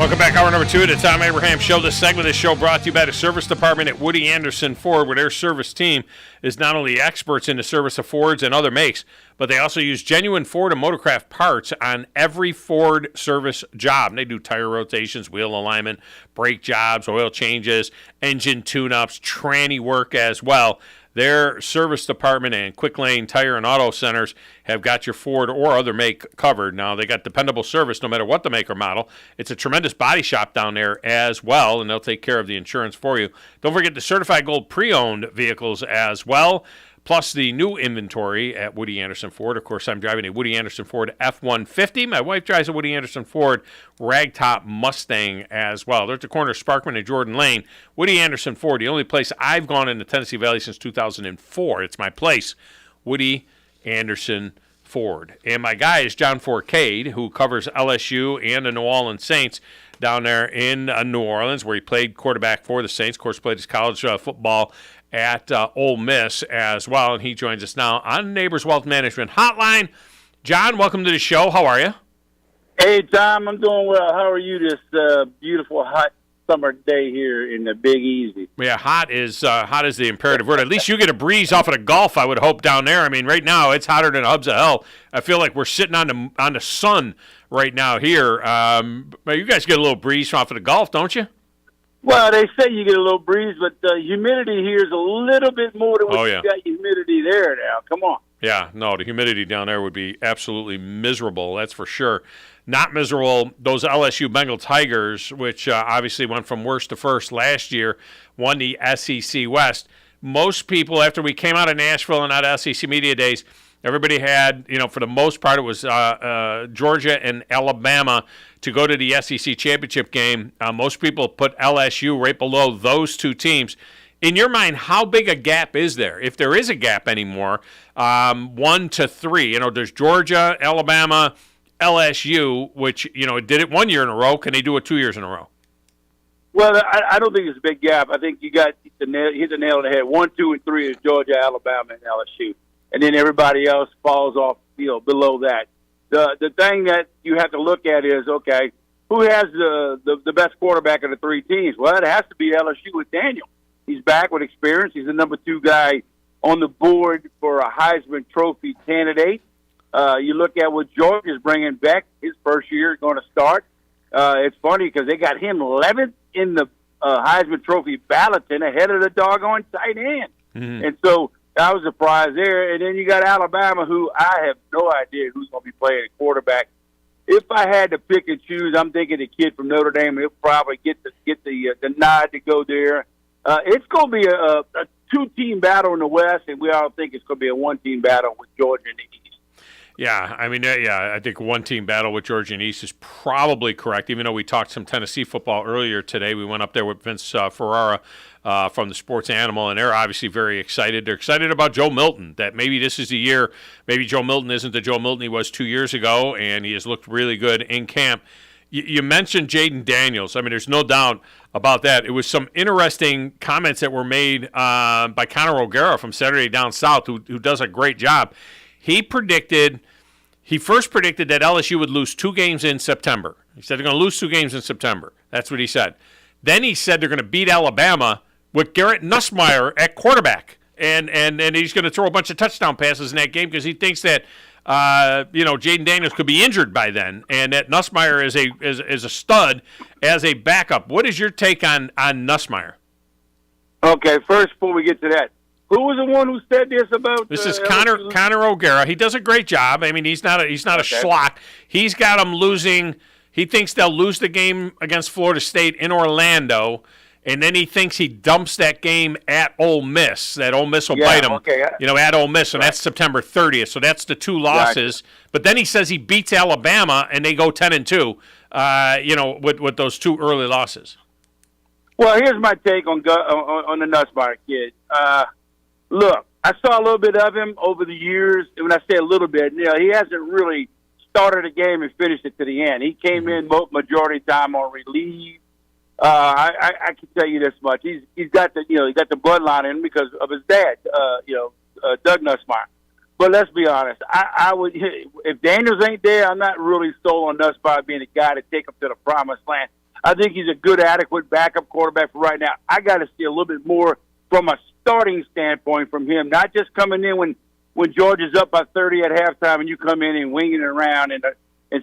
Welcome back, hour number 2 of the Thom Abraham Show. This segment of the show brought to you by the service department at Woody Anderson Ford, where their service team is not only experts in the service of Fords and other makes, but they also use genuine Ford and Motorcraft parts on every Ford service job. And they do tire rotations, wheel alignment, brake jobs, oil changes, engine tune-ups, tranny work as well. Their service department and Quick Lane Tire and Auto Centers have got your Ford or other make covered. Now, they got dependable service no matter what the make or model. It's a tremendous body shop down there as well, and they'll take care of the insurance for you. Don't forget the Certified Gold pre-owned vehicles as well, plus the new inventory at Woody Anderson Ford. Of course, I'm driving a Woody Anderson Ford F-150. My wife drives a Woody Anderson Ford Ragtop Mustang as well. They're at the corner of Sparkman and Jordan Lane. Woody Anderson Ford, the only place I've gone in the Tennessee Valley since 2004. It's my place, Woody Anderson Ford. And my guy is John Forcade, who covers LSU and the New Orleans Saints down there in New Orleans, where he played quarterback for the Saints. Of course, played his college football at Ole Miss as well, and he joins us now on Neighbors Wealth Management Hotline. John, welcome to the show. How are you? Hey, Tom, I'm doing well. How are you this beautiful, hot summer day here in the Big Easy? Yeah, hot is the imperative word. At least you get a breeze off of the Gulf, I would hope, down there. I mean, right now it's hotter than hubs of hell. I feel like we're sitting on the sun right now here. You guys get a little breeze off of the Gulf, don't you? Well, they say you get a little breeze, but the humidity here is a little bit more than what you got humidity there now. Come on. Yeah, no, the humidity down there would be absolutely miserable, that's for sure. Not miserable, those LSU Bengal Tigers, which obviously went from worst to first last year, won the SEC West. Most people, after we came out of Nashville and out of SEC Media Days, everybody had, for the most part, it was Georgia and Alabama to go to the SEC championship game. Most people put LSU right below those two teams. In your mind, how big a gap is there, if there is a gap anymore, 1 to 3? There's Georgia, Alabama, LSU, which, did it 1 year in a row. Can they do it 2 years in a row? Well, I don't think it's a big gap. I think you got hit the nail on the head. 1, 2, and 3 is Georgia, Alabama, and LSU. And then everybody else falls off, below that. The thing that you have to look at is, okay, who has the best quarterback of the three teams? Well, it has to be LSU with Daniel. He's back with experience. He's the number 2 guy on the board for a Heisman Trophy candidate. You look at what Georgia's bringing back. His first year going to start. It's funny because they got him 11th in the Heisman Trophy balloting ahead of the doggone tight end. Mm-hmm. And so I was surprised there. And then you got Alabama, who I have no idea who's going to be playing at quarterback. If I had to pick and choose, I'm thinking the kid from Notre Dame will probably get the nod to go there. It's going to be a 2-team battle in the West, and we all think it's going to be a 1-team battle with Georgia in the East. Yeah, I think 1-team battle with Georgia and East is probably correct. Even though we talked some Tennessee football earlier today, we went up there with Vince Ferrara from the Sports Animal, and they're obviously very excited. They're excited about Joe Milton, that maybe this is the year. Maybe Joe Milton isn't the Joe Milton he was 2 years ago, and he has looked really good in camp. You mentioned Jaden Daniels. I mean, there's no doubt about that. It was some interesting comments that were made by Connor O'Gara from Saturday Down South, who does a great job. He first predicted that LSU would lose 2 games in September. He said they're going to lose 2 games in September. That's what he said. Then he said they're going to beat Alabama with Garrett Nussmeier at quarterback. And he's going to throw a bunch of touchdown passes in that game because he thinks that Jaden Daniels could be injured by then, and that Nussmeier is a stud as a backup. What is your take on Nussmeier? Okay, first, before we get to that, who was the one who said this about? This is Connor O'Gara. He does a great job. I mean, he's not a schlock. He's got them losing. He thinks they'll lose the game against Florida State in Orlando, and then he thinks he dumps that game at Ole Miss. That Ole Miss will bite him, at Ole Miss, and that's September 30th. So that's the 2 losses. Gotcha. But then he says he beats Alabama, and they go 10-2. With those 2 early losses. Well, here's my take on the Nussmeier kid. Look, I saw a little bit of him over the years. And when I say a little bit, he hasn't really started a game and finished it to the end. He came in majority of the time on relief. I can tell you this much: he's got the bloodline in him because of his dad, Doug Nussmeier. But let's be honest, I would, if Daniels ain't there, I'm not really sold on Nussmeier being a guy to take him to the promised land. I think he's a good, adequate backup quarterback for right now. I got to see a little bit more from a starting standpoint from him, not just coming in when Georgia's up by 30 at halftime and you come in and winging it around and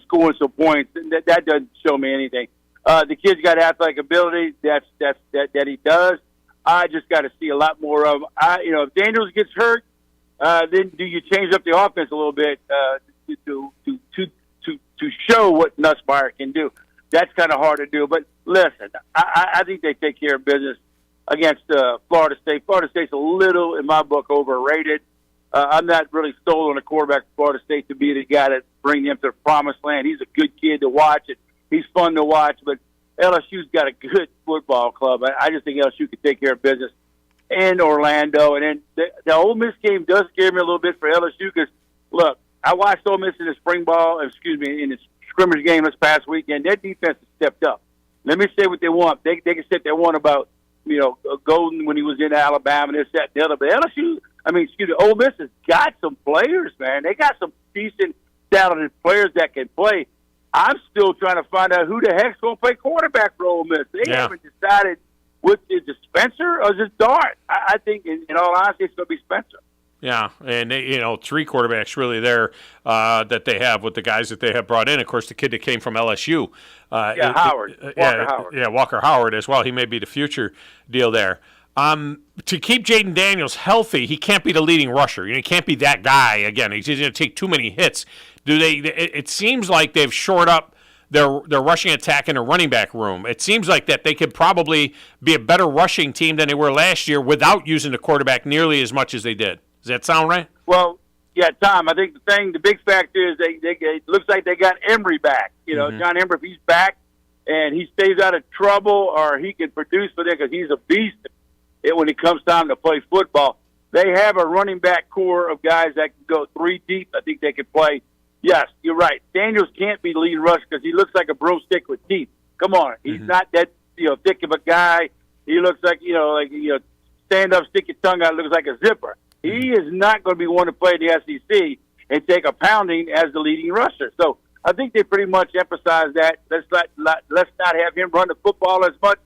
scoring some points. That doesn't show me anything. The kid's got athletic ability. That he does. I just got to see a lot more of. If Daniels gets hurt, then do you change up the offense a little bit to show what Nussmeier can do? That's kind of hard to do. But listen, I think they take care of business against Florida State. Florida State's a little, in my book, overrated. I'm not really sold on a quarterback for Florida State to be the guy that bring them to the promised land. He's a good kid to watch. He's fun to watch, but LSU's got a good football club. I just think LSU can take care of business in Orlando. And then the Ole Miss game does scare me a little bit for LSU because, look, I watched Ole Miss in the in the scrimmage game this past weekend. Their defense has stepped up. Let me say what they want. They can say what they want about, Golden when he was in Alabama, this, that, and the other. But Ole Miss has got some players, man. They got some decent, talented players that can play. I'm still trying to find out who the heck's going to play quarterback for Ole Miss. They haven't decided is it Spencer or is it Dart? I think, in all honesty, it's going to be Spencer. Yeah, and three quarterbacks really there that they have with the guys that they have brought in. Of course, the kid that came from LSU. Walker Howard. Yeah, Walker Howard as well. He may be the future deal there. To keep Jaden Daniels healthy, he can't be the leading rusher. He can't be that guy again. He's going to take too many hits. It seems like they've shored up their rushing attack in the running back room. It seems like that they could probably be a better rushing team than they were last year without using the quarterback nearly as much as they did. Does that sound right? Well, yeah, Tom, I think the big factor is it looks like they got Embry back. John Embry, if he's back and he stays out of trouble or he can produce for them because he's a beast when it comes time to play football. They have a running back core of guys that can go 3 deep. I think they can play. Yes, you're right. Daniels can't be the lead rush because he looks like a broomstick with teeth. Come on. He's not that, thick of a guy. He looks like, stand up, stick your tongue out, looks like a zipper. He is not going to be one to play in the SEC and take a pounding as the leading rusher. So I think they pretty much emphasize that. Let's not have him run the football as much.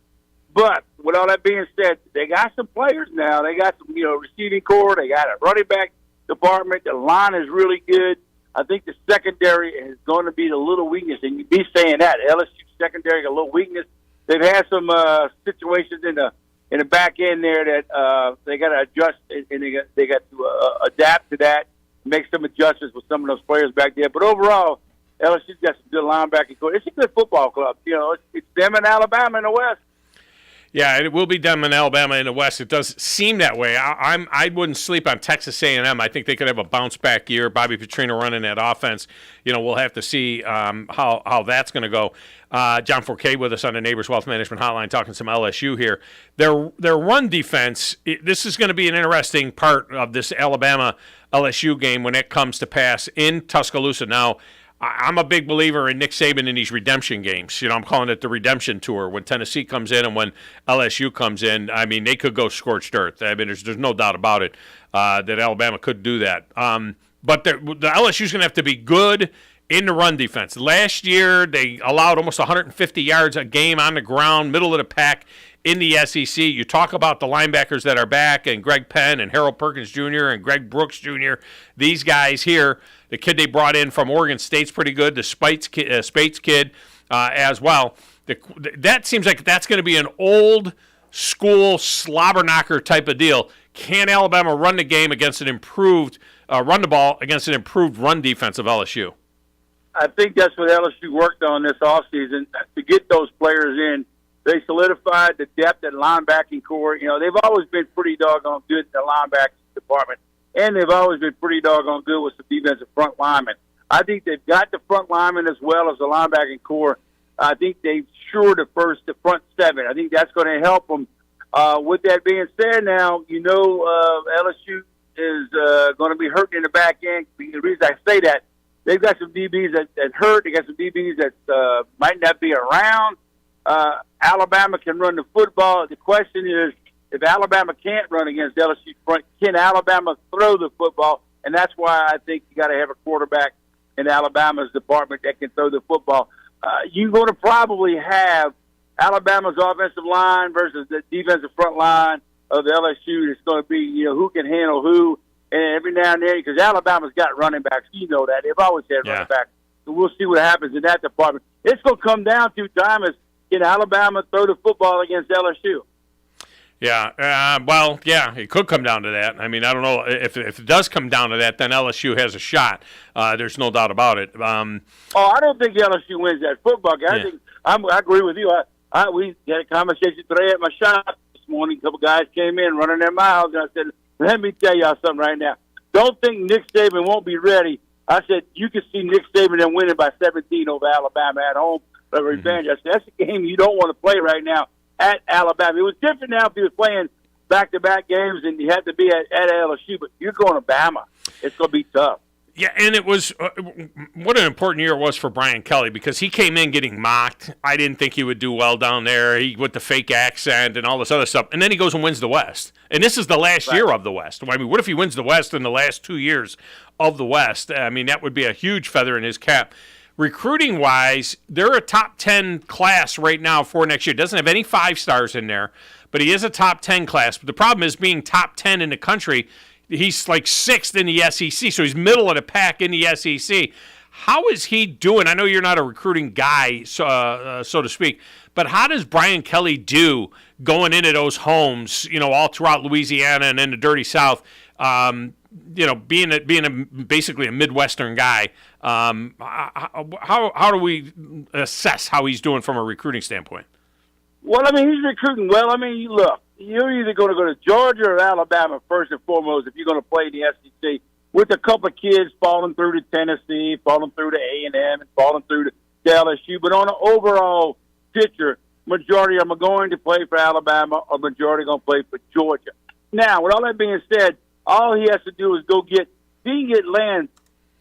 But with all that being said, they got some players now. They got some, receiving core. They got a running back department. The line is really good. I think the secondary is going to be the little weakness, and you be saying that LSU secondary got a little weakness. They've had some situations in the back end there that they got to adjust, and they got to adapt to that, make some adjustments with some of those players back there. But overall, LSU's got some good linebacking core. It's a good football club. It's them and Alabama in the West. Yeah, it will be them in Alabama in the West. It does seem that way. I wouldn't sleep on Texas A&M. I think they could have a bounce-back year. Bobby Petrino running that offense. We'll have to see how that's going to go. John Forquet with us on the Neighbors Wealth Management Hotline talking some LSU here. Their run defense, this is going to be an interesting part of this Alabama-LSU game when it comes to pass in Tuscaloosa. Now, I'm a big believer in Nick Saban in these redemption games. I'm calling it the redemption tour. When Tennessee comes in and when LSU comes in, they could go scorched earth. There's no doubt about it that Alabama could do that. But the LSU's going to have to be good in the run defense. Last year, they allowed almost 150 yards a game on the ground, middle of the pack in the SEC. You talk about the linebackers that are back, and Greg Penn and Harold Perkins Jr. and Greg Brooks Jr., these guys here. The kid they brought in from Oregon State's pretty good. The Spates kid as well. That seems like that's going to be an old school slobber knocker type of deal. Can Alabama run the game against an improved run the ball against an improved run defense of LSU? I think that's what LSU worked on this offseason to get those players in. They solidified the depth at linebacking core. They've always been pretty doggone good in the linebacking department. And they've always been pretty doggone good with some defensive front linemen. I think they've got the front linemen as well as the linebacking core. I think they've sure the front 7. I think that's going to help them. With that being said, now, LSU is going to be hurting in the back end. The reason I say that, they've got some DBs that hurt. They got some DBs that might not be around. Alabama can run the football. The question is, if Alabama can't run against LSU front, can Alabama throw the football? And that's why I think you got to have a quarterback in Alabama's department that can throw the football. You're going to probably have Alabama's offensive line versus the defensive front line of LSU. It's going to be, who can handle who. And every now and then, because Alabama's got running backs. You know that. They've always had running backs. So we'll see what happens in that department. It's going to come down to time is, can Alabama throw the football against LSU? Yeah, well, yeah, it could come down to that. I mean, I don't know if it does come down to that, then LSU has a shot. There's no doubt about it. I don't think LSU wins that football game. I agree with you. We had a conversation today at my shop this morning. A couple guys came in running their miles, and I said, "Let me tell y'all something right now. Don't think Nick Saban won't be ready." I said, "You can see Nick Saban then winning by 17 over Alabama at home. Revenge." I said, "That's a game you don't want to play right now." At Alabama. It was different now if he was playing back-to-back games and you had to be at LSU, but you're going to Bama. It's going to be tough. Yeah, and it was what an important year it was for Brian Kelly because he came in getting mocked. I didn't think he would do well down there. With the fake accent and all this other stuff. And then he goes and wins the West. And this is the last year of the West. I mean, what if he wins the West in the last 2 years of the West? I mean, that would be a huge feather in his cap. Recruiting-wise, they're a top 10 class right now for next year. Doesn't have any 5 stars in there, but he is a top 10 class. But the problem is being top 10 in the country, he's like 6th in the SEC, so he's middle of the pack in the SEC. How is he doing? I know you're not a recruiting guy, so to speak, but how does Brian Kelly do going into those homes, all throughout Louisiana and in the Dirty South, being basically a Midwestern guy? How do we assess how he's doing from a recruiting standpoint? Well, I mean, he's recruiting well. I mean, look, you're either going to go to Georgia or Alabama first and foremost if you're going to play in the SEC, with a couple of kids falling through to Tennessee, falling through to A&M, and falling through to LSU. But on an overall picture, majority of them are going to play for Alabama or majority are going to play for Georgia. Now, with all that being said, all he has to do is go get – he can get land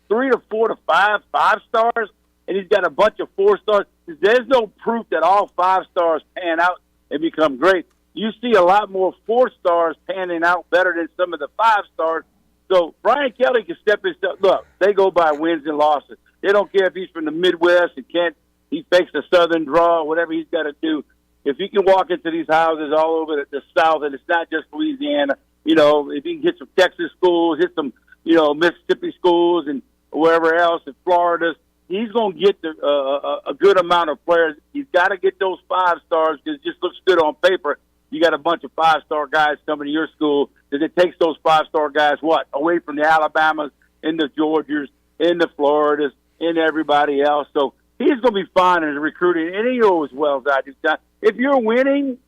3 to 4 to 5 stars, and he's got a bunch of 4 stars. There's no proof that all 5 stars pan out and become great. You see a lot more 4 stars panning out better than some of the 5 stars. So Brian Kelly can step his stuff. Look, they go by wins and losses. They don't care if he's from the Midwest and he fakes a Southern draw, whatever he's got to do. If he can walk into these houses all over the South, and it's not just Louisiana, if he can hit some Texas schools, hit some, Mississippi schools and wherever else in Florida, he's going to get a good amount of players. He's got to get those 5 stars because it just looks good on paper. You got a bunch of 5-star guys coming to your school because it takes those 5-star guys, away from the Alabamas and the Georgias and the Floridas and everybody else. So he's going to be fine in recruiting, and he knows as well as I do. If you're winning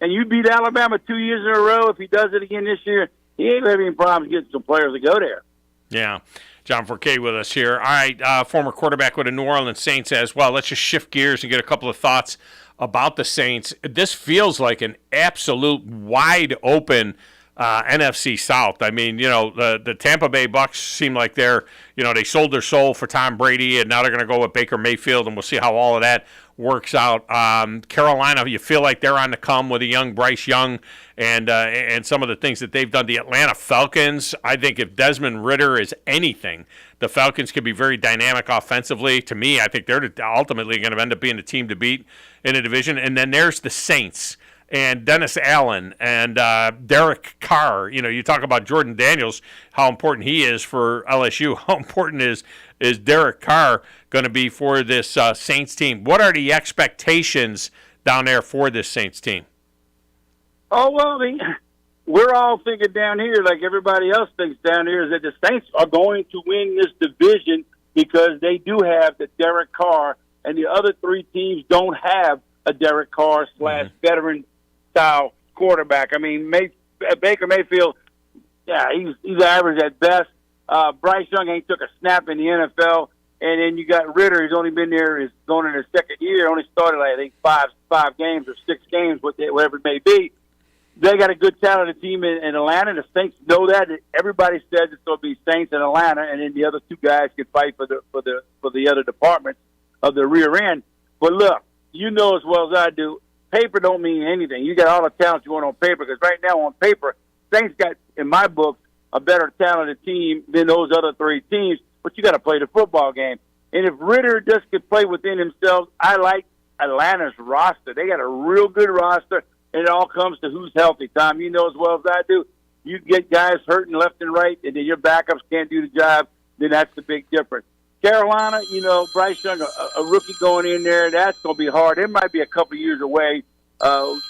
and you beat Alabama 2 years in a row, if he does it again this year, he ain't having any problems getting some players to go there. Yeah. John Forquet with us here. All right, former quarterback with the New Orleans Saints as well. Let's just shift gears and get a couple of thoughts about the Saints. This feels like an absolute wide open NFC South. I mean, the Tampa Bay Bucks seem like they're, they sold their soul for Tom Brady, and now they're going to go with Baker Mayfield, and we'll see how all of that works out. Carolina, you feel like they're on the come with a young Bryce Young and some of the things that they've done. The Atlanta Falcons, I think if Desmond Ridder is anything, the Falcons could be very dynamic offensively. To me, I think they're ultimately going to end up being the team to beat in the division. And then there's the Saints and Dennis Allen and Derek Carr. You talk about Jordan Daniels, how important he is for LSU. How important is Derek Carr going to be for this Saints team? What are the expectations down there for this Saints team? Oh, well, we're all thinking down here, like everybody else thinks down here, is that the Saints are going to win this division because they do have the Derek Carr, and the other 3 teams don't have a Derek Carr / veteran-style quarterback. I mean, Baker Mayfield, yeah, he's average at best. Bryce Young ain't took a snap in the NFL. And then you got Ridder. He's only been there. He's going in his 2nd year. Only started, I think, 5 games or 6 games, whatever it may be. They got a good talented team in Atlanta. The Saints know that. Everybody says it's going to be Saints in Atlanta, and then the other 2 guys can fight for the other departments of the rear end. But look, you know as well as I do, paper don't mean anything. You got all the talent you want on paper because right now on paper, Saints got, in my book, a better talented team than those other 3 teams. But you got to play the football game. And if Ridder just could play within himself, I like Atlanta's roster. They got a real good roster. And it all comes to who's healthy, Tom. You know as well as I do. You get guys hurting left and right, and then your backups can't do the job, then that's the big difference. Carolina, Bryce Young, a rookie going in there, that's going to be hard. It might be a couple years away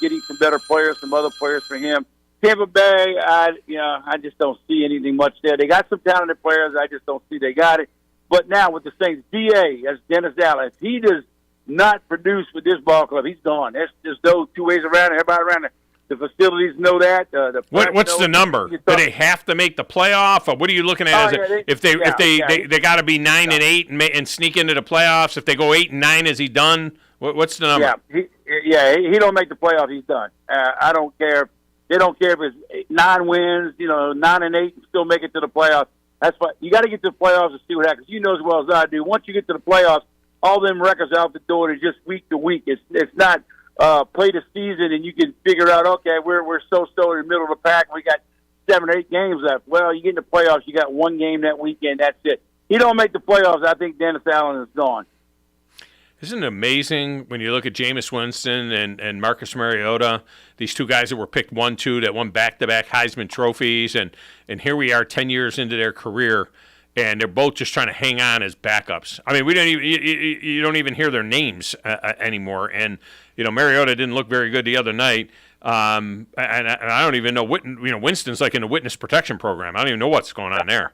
getting some better players, some other players for him. Tampa Bay, I just don't see anything much there. They got some talented players. I just don't see they got it. But now with the Saints, DA, as Dennis Allen, if he does not produce with this ball club, he's gone. There's those two ways around it. Everybody around the facilities know that. What's the number? Do they have to make the playoff, or what are you looking at? If they got to be 9-8 and sneak into the playoffs? If they go 8-9, is he done? What's the number? He don't make the playoff. He's done. I don't care. They don't care if it's 9 wins, 9-8, and still make it to the playoffs. That's what you got to get to the playoffs and see what happens. You know as well as I do. Once you get to the playoffs, all them records out the door. It's just week to week. It's not play the season and you can figure out, okay, we're so in the middle of the pack. We got 7 or 8 games left. Well, you get in the playoffs, you got 1 game that weekend. That's it. He don't make the playoffs. I think Dennis Allen is gone. Isn't it amazing when you look at Jameis Winston and Marcus Mariota, these two guys that were picked 1-2 that won back-to-back Heisman trophies, and here we are 10 years into their career, and they're both just trying to hang on as backups. I mean, you don't even hear their names anymore. And Mariota didn't look very good the other night, and I don't even know. Winston's like in the witness protection program. I don't even know what's going on there.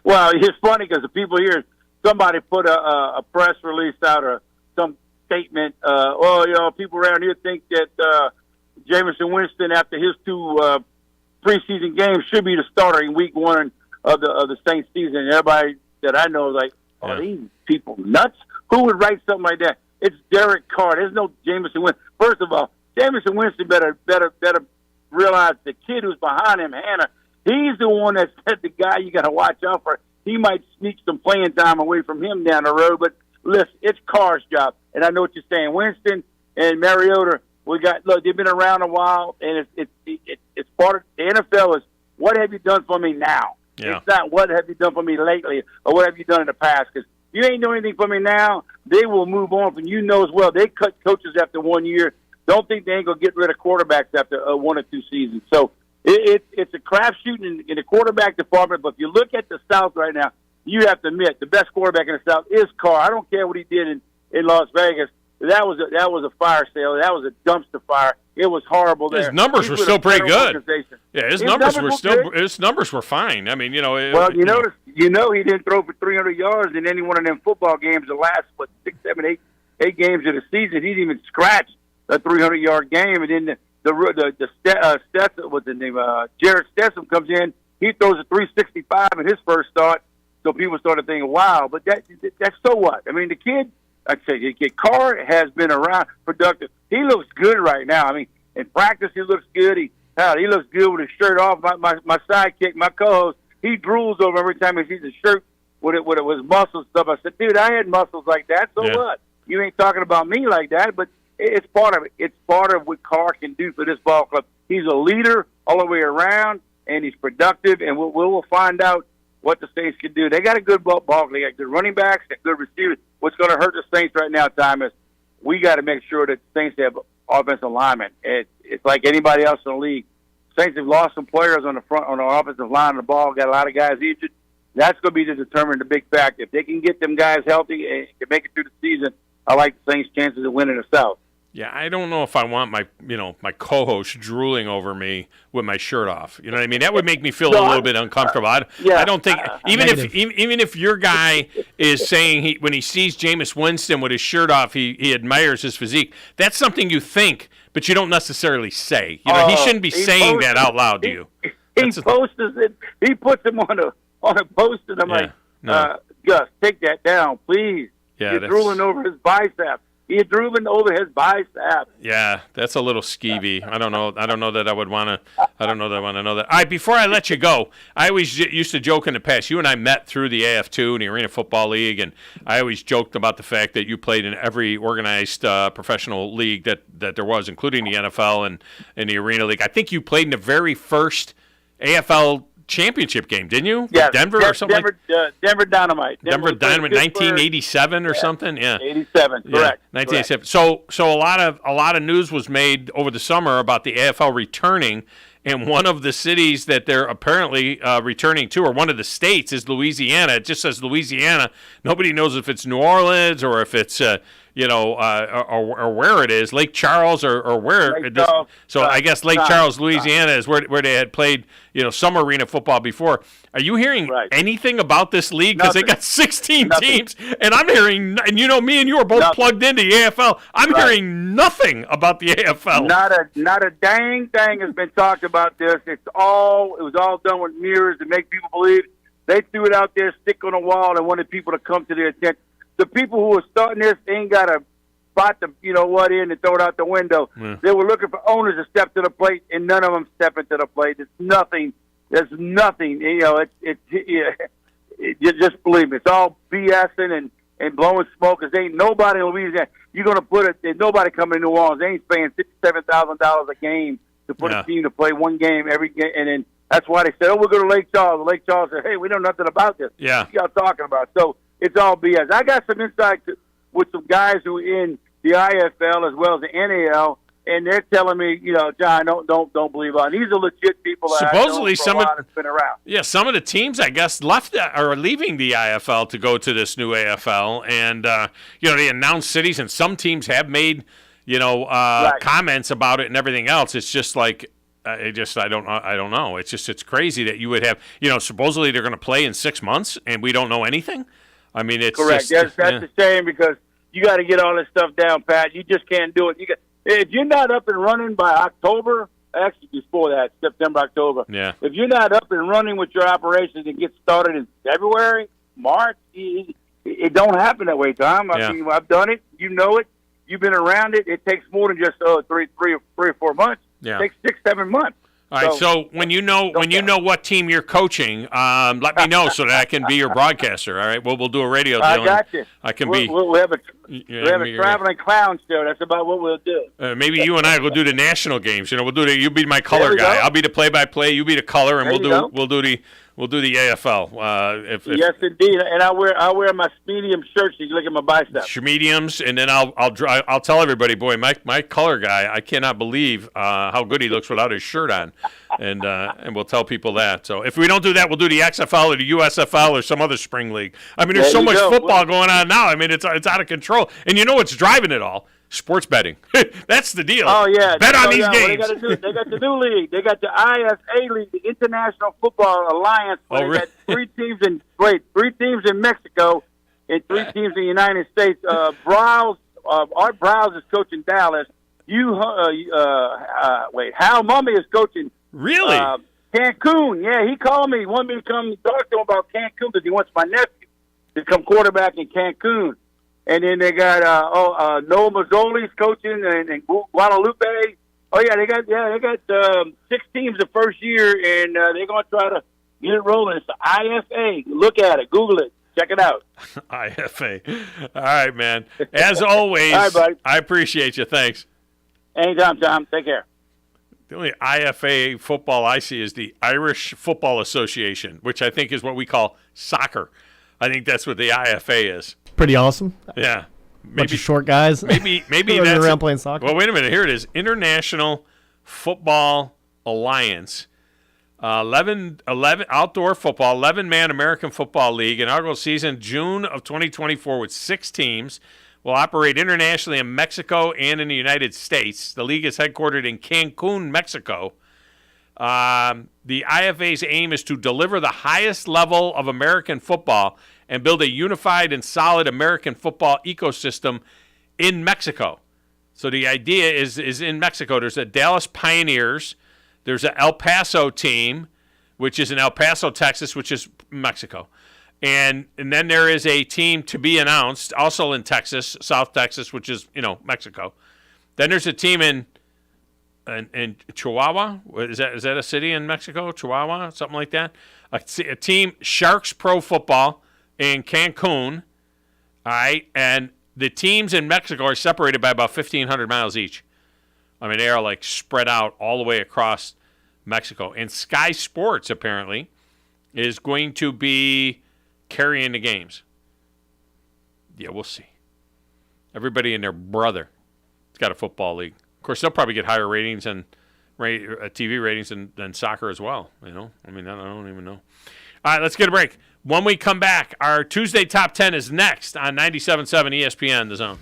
Well, it's funny because the people here, somebody put a press release out or some statement. People around here think that Jameson Winston, after his 2 preseason games, should be the starter in week 1 of the Saints season. And everybody that I know is like, are these people nuts? Who would write something like that? It's Derek Carr. There's no Jameson Winston. First of all, Jameson Winston better realize the kid who's behind him, Hannah. He's the one that's the guy you got to watch out for. He might sneak some playing time away from him down the road, but listen, it's Carr's job. And I know what you're saying. Winston and Mariota, they've been around a while, and it's part of the NFL is what have you done for me now? Yeah. It's not what have you done for me lately or what have you done in the past. Because if you ain't doing anything for me now, they will move on from you know as well. They cut coaches after 1 year. Don't think they ain't going to get rid of quarterbacks after 1 or 2 seasons. So it's a crapshoot in the quarterback department. But if you look at the South right now, you have to admit the best quarterback in the South is Carr. I don't care what he did in Las Vegas. That was a fire sale. That was a dumpster fire. It was horrible there. His numbers were still pretty good. Yeah, his numbers were fine. I mean, you notice he didn't throw for 300 yards in any one of them football games. The last 6, 7, 8 games of the season, he didn't even scratch a 300-yard game. And then Stetson, what's the name? Jared Stetson comes in. He throws a 365 in his first start. So people started thinking, wow. But that's so what? I mean, the kid. I'd say Carr has been around, productive. He looks good right now. I mean, in practice, he looks good. He looks good with his shirt off. My sidekick, my co-host, he drools over every time he sees his shirt with his muscles stuff. I said, dude, I had muscles like that. So what? You ain't talking about me like that, but it's part of it. It's part of what Carr can do for this ball club. He's a leader all the way around, and he's productive, and we'll find out what the Saints can do. They got a good ball. They got good running backs, and good receivers. What's going to hurt the Saints right now, Tom, is we got to make sure that the Saints have offensive linemen. It's like anybody else in the league. Saints have lost some players on the offensive line of the ball. Got a lot of guys injured. That's going to be the big factor. If they can get them guys healthy and can make it through the season, I like the Saints' chances of winning the South. Yeah, I don't know if I want my co-host drooling over me with my shirt off. You know what I mean? That would make me feel a little bit uncomfortable. I don't think even if your guy is saying when he sees Jameis Winston with his shirt off, he admires his physique. That's something you think, but you don't necessarily say. He shouldn't be saying that out loud to you. He posts it. He puts him on a post, and I'm Gus, take that down, please. Yeah, you're drooling over his bicep. He's drooling over his bicep. Yeah, that's a little skeevy. I don't know that I would want to. I don't know that I want to know that. All right, before I let you go, I always used to joke in the past. You and I met through the AF2 and the Arena Football League, and I always joked about the fact that you played in every organized professional league that there was, including the NFL and the Arena League. I think you played in the very first AFL championship game, didn't you? Yeah, Denver or something. Denver Dynamite. Denver Dynamite, 1987 or something. Yeah, 87. Correct. 1987. Correct. So a lot of news was made over the summer about the AFL returning, and one of the cities that they're apparently returning to, or one of the states, is Louisiana. It just says Louisiana. Nobody knows if it's New Orleans or if it's or where it is, Lake Charles or where. I guess Lake Charles, Louisiana is where they had played, some arena football before. Are you hearing anything about this league? Because they got 16 teams, and I'm hearing, and me and you are both plugged into the AFL. I'm hearing nothing about the AFL. Not a dang thing has been talked about this. It was all done with mirrors to make people believe. They threw it out there, stick on the wall, and wanted people to come to their attention. The people who are starting this ain't got to spot the, in and throw it out the window. Mm. They were looking for owners to step to the plate, and none of them stepping to the plate. There's nothing. Just believe me. It's all BSing and blowing smoke. Because ain't nobody in Louisiana. You're going to put it. There's nobody coming to New Orleans. They ain't paying $57,000 a game to put a team to play one game every game, and then that's why they said, we'll go to Lake Charles. Lake Charles said, hey, we know nothing about this. Yeah. What y'all talking about? So it's all BS. I got some insight with some guys who are in the IFL as well as the NAL, and they're telling me, John, don't believe on. These are legit people. Supposedly, that's been around. Yeah, some of the teams, I guess, are leaving the IFL to go to this new AFL, and they announced cities, and some teams have made comments about it and everything else. It's just like. I don't know. It's crazy that you would have, supposedly they're going to play in 6 months and we don't know anything. I mean, it's correct. That's a shame because you got to get all this stuff down, Pat. You just can't do it. If you're not up and running by October, actually before that, September, October. Yeah. If you're not up and running with your operations and get started in February, March, it don't happen that way, Tom. I mean, I've done it. You know it. You've been around it. It takes more than just 3 or 4 months. Yeah. It takes 6, 7 months. All right. So when you know what team you're coaching, let me know so that I can be your broadcaster. All right. We'll do a radio deal. I got you. I can we'll have a traveling clown show. That's about what we'll do. Maybe you and I will do the national games. We'll do you be my color guy. I'll be the play-by-play. You be the color, and we'll do the AFL. Yes, indeed. And I'll wear my medium shirt so you can look at my biceps. Mediums, and then I'll tell everybody, boy, my color guy, I cannot believe how good he looks without his shirt on, and we'll tell people that. So if we don't do that, we'll do the XFL or the USFL or some other spring league. I mean, there's so much football going on now. I mean, it's out of control, and you know what's driving it all? Sports betting. That's the deal. Oh, yeah. Bet on these games. They got the new league. They got the IFA League, the International Football Alliance. They got 3 teams in Mexico and 3 teams in the United States. Art Browse is coaching Dallas. Hal Mummy is coaching. Really? Cancun. Yeah, he called me. He wanted me to come talk to him about Cancun because he wants my nephew to come quarterback in Cancun. And then they got Noah Mazzoli's coaching and Guadalupe. Oh yeah, they got 6 teams the first year, and they're gonna try to get it rolling. It's the IFA. Look at it, Google it, check it out. IFA. All right, man. As always, all right, buddy. I appreciate you. Thanks. Anytime, Tom. Take care. The only IFA football I see is the Irish Football Association, which I think is what we call soccer. I think that's what the IFA is. Pretty awesome. Yeah. Bunch of short guys. Maybe that's around playing soccer. Well, wait a minute. Here it is. International Football Alliance. 11 outdoor football, 11-man American Football League. Inaugural season June of 2024 with 6 teams. Will operate internationally in Mexico and in the United States. The league is headquartered in Cancun, Mexico. The IFA's aim is to deliver the highest level of American football and build a unified and solid American football ecosystem in Mexico. So the idea is in Mexico. There's a Dallas Pioneers. There's an El Paso team, which is in El Paso, Texas, which is Mexico. And then there is a team to be announced, also in Texas, South Texas, which is, Mexico. Then there's a team in Chihuahua. Is that a city in Mexico? Chihuahua, something like that. A team, Sharks Pro Football in Cancun. All right, and the teams in Mexico are separated by about 1,500 miles each. I mean, they are like spread out all the way across Mexico. And Sky Sports apparently is going to be carrying the games. Yeah, we'll see. Everybody and their brother has got a football league. Of course, they'll probably get higher ratings and TV ratings than soccer as well. I mean, I don't even know. All right, let's get a break. When we come back, our Tuesday Top 10 is next on 97.7 ESPN, The Zone.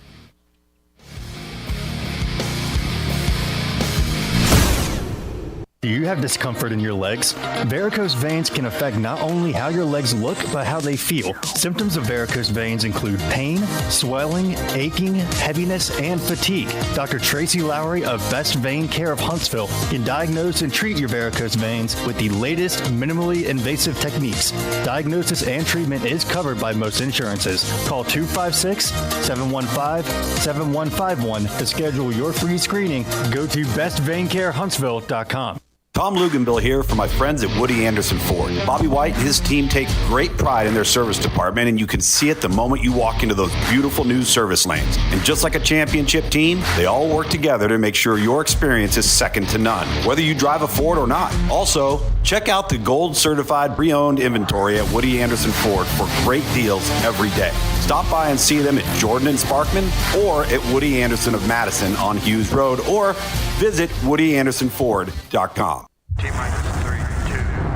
you have discomfort in your legs? Varicose veins can affect not only how your legs look, but how they feel. Symptoms of varicose veins include pain, swelling, aching, heaviness, and fatigue. Dr. Tracy Lowry of Best Vein Care of Huntsville can diagnose and treat your varicose veins with the latest minimally invasive techniques. Diagnosis and treatment is covered by most insurances. Call 256-715-7151 to schedule your free screening. Go to bestveincarehuntsville.com. Thom Luganbill here for my friends at Woody Anderson Ford. Bobby White and his team take great pride in their service department, and you can see it the moment you walk into those beautiful new service lanes. And just like a championship team, they all work together to make sure your experience is second to none, whether you drive a Ford or not. Also, check out the gold certified pre-owned inventory at Woody Anderson Ford for great deals every day. Stop by and see them at Jordan and Sparkman or at Woody Anderson of Madison on Hughes Road, or visit WoodyAndersonFord.com. T-minus 3, 2,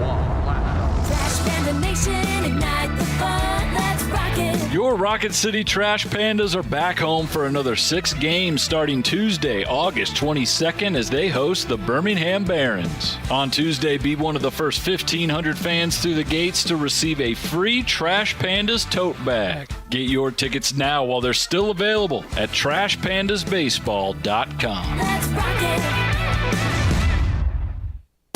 1, Trash Panda Nation, ignite the fun, let's rock it. Your Rocket City Trash Pandas are back home for another 6 games starting Tuesday, August 22nd, as they host the Birmingham Barons. On Tuesday, be one of the first 1,500 fans through the gates to receive a free Trash Pandas tote bag. Get your tickets now while they're still available at TrashPandasBaseball.com. Let's rock it.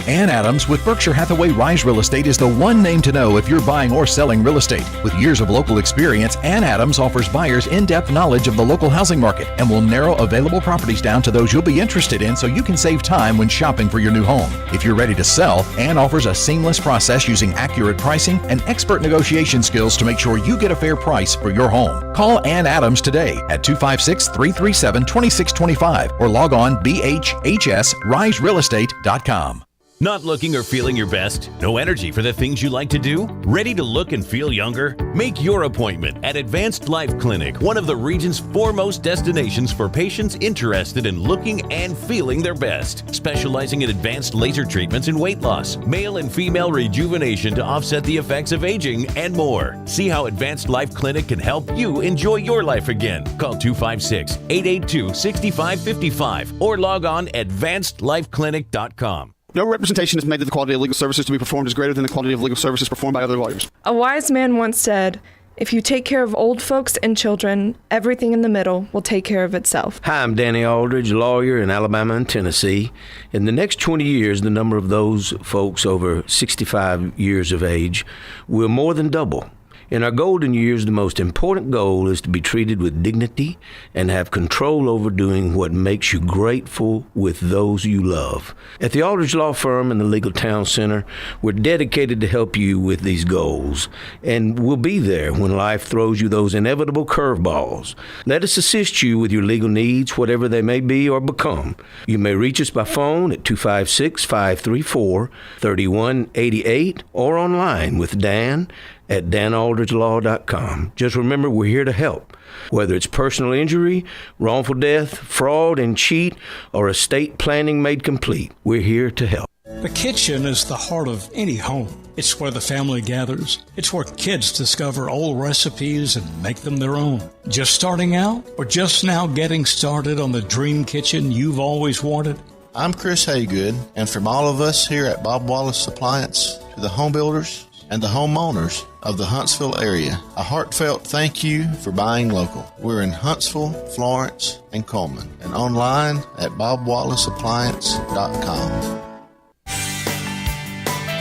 Ann Adams with Berkshire Hathaway Rise Real Estate is the one name to know if you're buying or selling real estate. With years of local experience, Ann Adams offers buyers in-depth knowledge of the local housing market and will narrow available properties down to those you'll be interested in so you can save time when shopping for your new home. If you're ready to sell, Ann offers a seamless process using accurate pricing and expert negotiation skills to make sure you get a fair price for your home. Call Ann Adams today at 256-337-2625 or log on bhhsriserealestate.com. Not looking or feeling your best? No energy for the things you like to do? Ready to look and feel younger? Make your appointment at Advanced Life Clinic, one of the region's foremost destinations for patients interested in looking and feeling their best. Specializing in advanced laser treatments and weight loss, male and female rejuvenation to offset the effects of aging, and more. See how Advanced Life Clinic can help you enjoy your life again. Call 256-882-6555 or log on advancedlifeclinic.com. No representation is made that the quality of legal services to be performed is greater than the quality of legal services performed by other lawyers. A wise man once said, "If you take care of old folks and children, everything in the middle will take care of itself." Hi, I'm Danny Aldridge, lawyer in Alabama and Tennessee. In the next 20 years, the number of those folks over 65 years of age will more than double. In our golden years, the most important goal is to be treated with dignity and have control over doing what makes you grateful with those you love. At the Aldridge Law Firm and the Legal Town Center, we're dedicated to help you with these goals, and we'll be there when life throws you those inevitable curveballs. Let us assist you with your legal needs, whatever they may be or become. You may reach us by phone at 256-534-3188 or online with Dan at danaldridgelaw.com. Just remember, we're here to help. Whether it's personal injury, wrongful death, fraud and cheat, or estate planning made complete, we're here to help. The kitchen is the heart of any home. It's where the family gathers. It's where kids discover old recipes and make them their own. Just starting out or just now getting started on the dream kitchen you've always wanted? I'm Chris Haygood, and from all of us here at Bob Wallace Appliance to the home builders and the homeowners of the Huntsville area, a heartfelt thank you for buying local. We're in Huntsville, Florence, and Coleman, and online at bobwallaceappliance.com.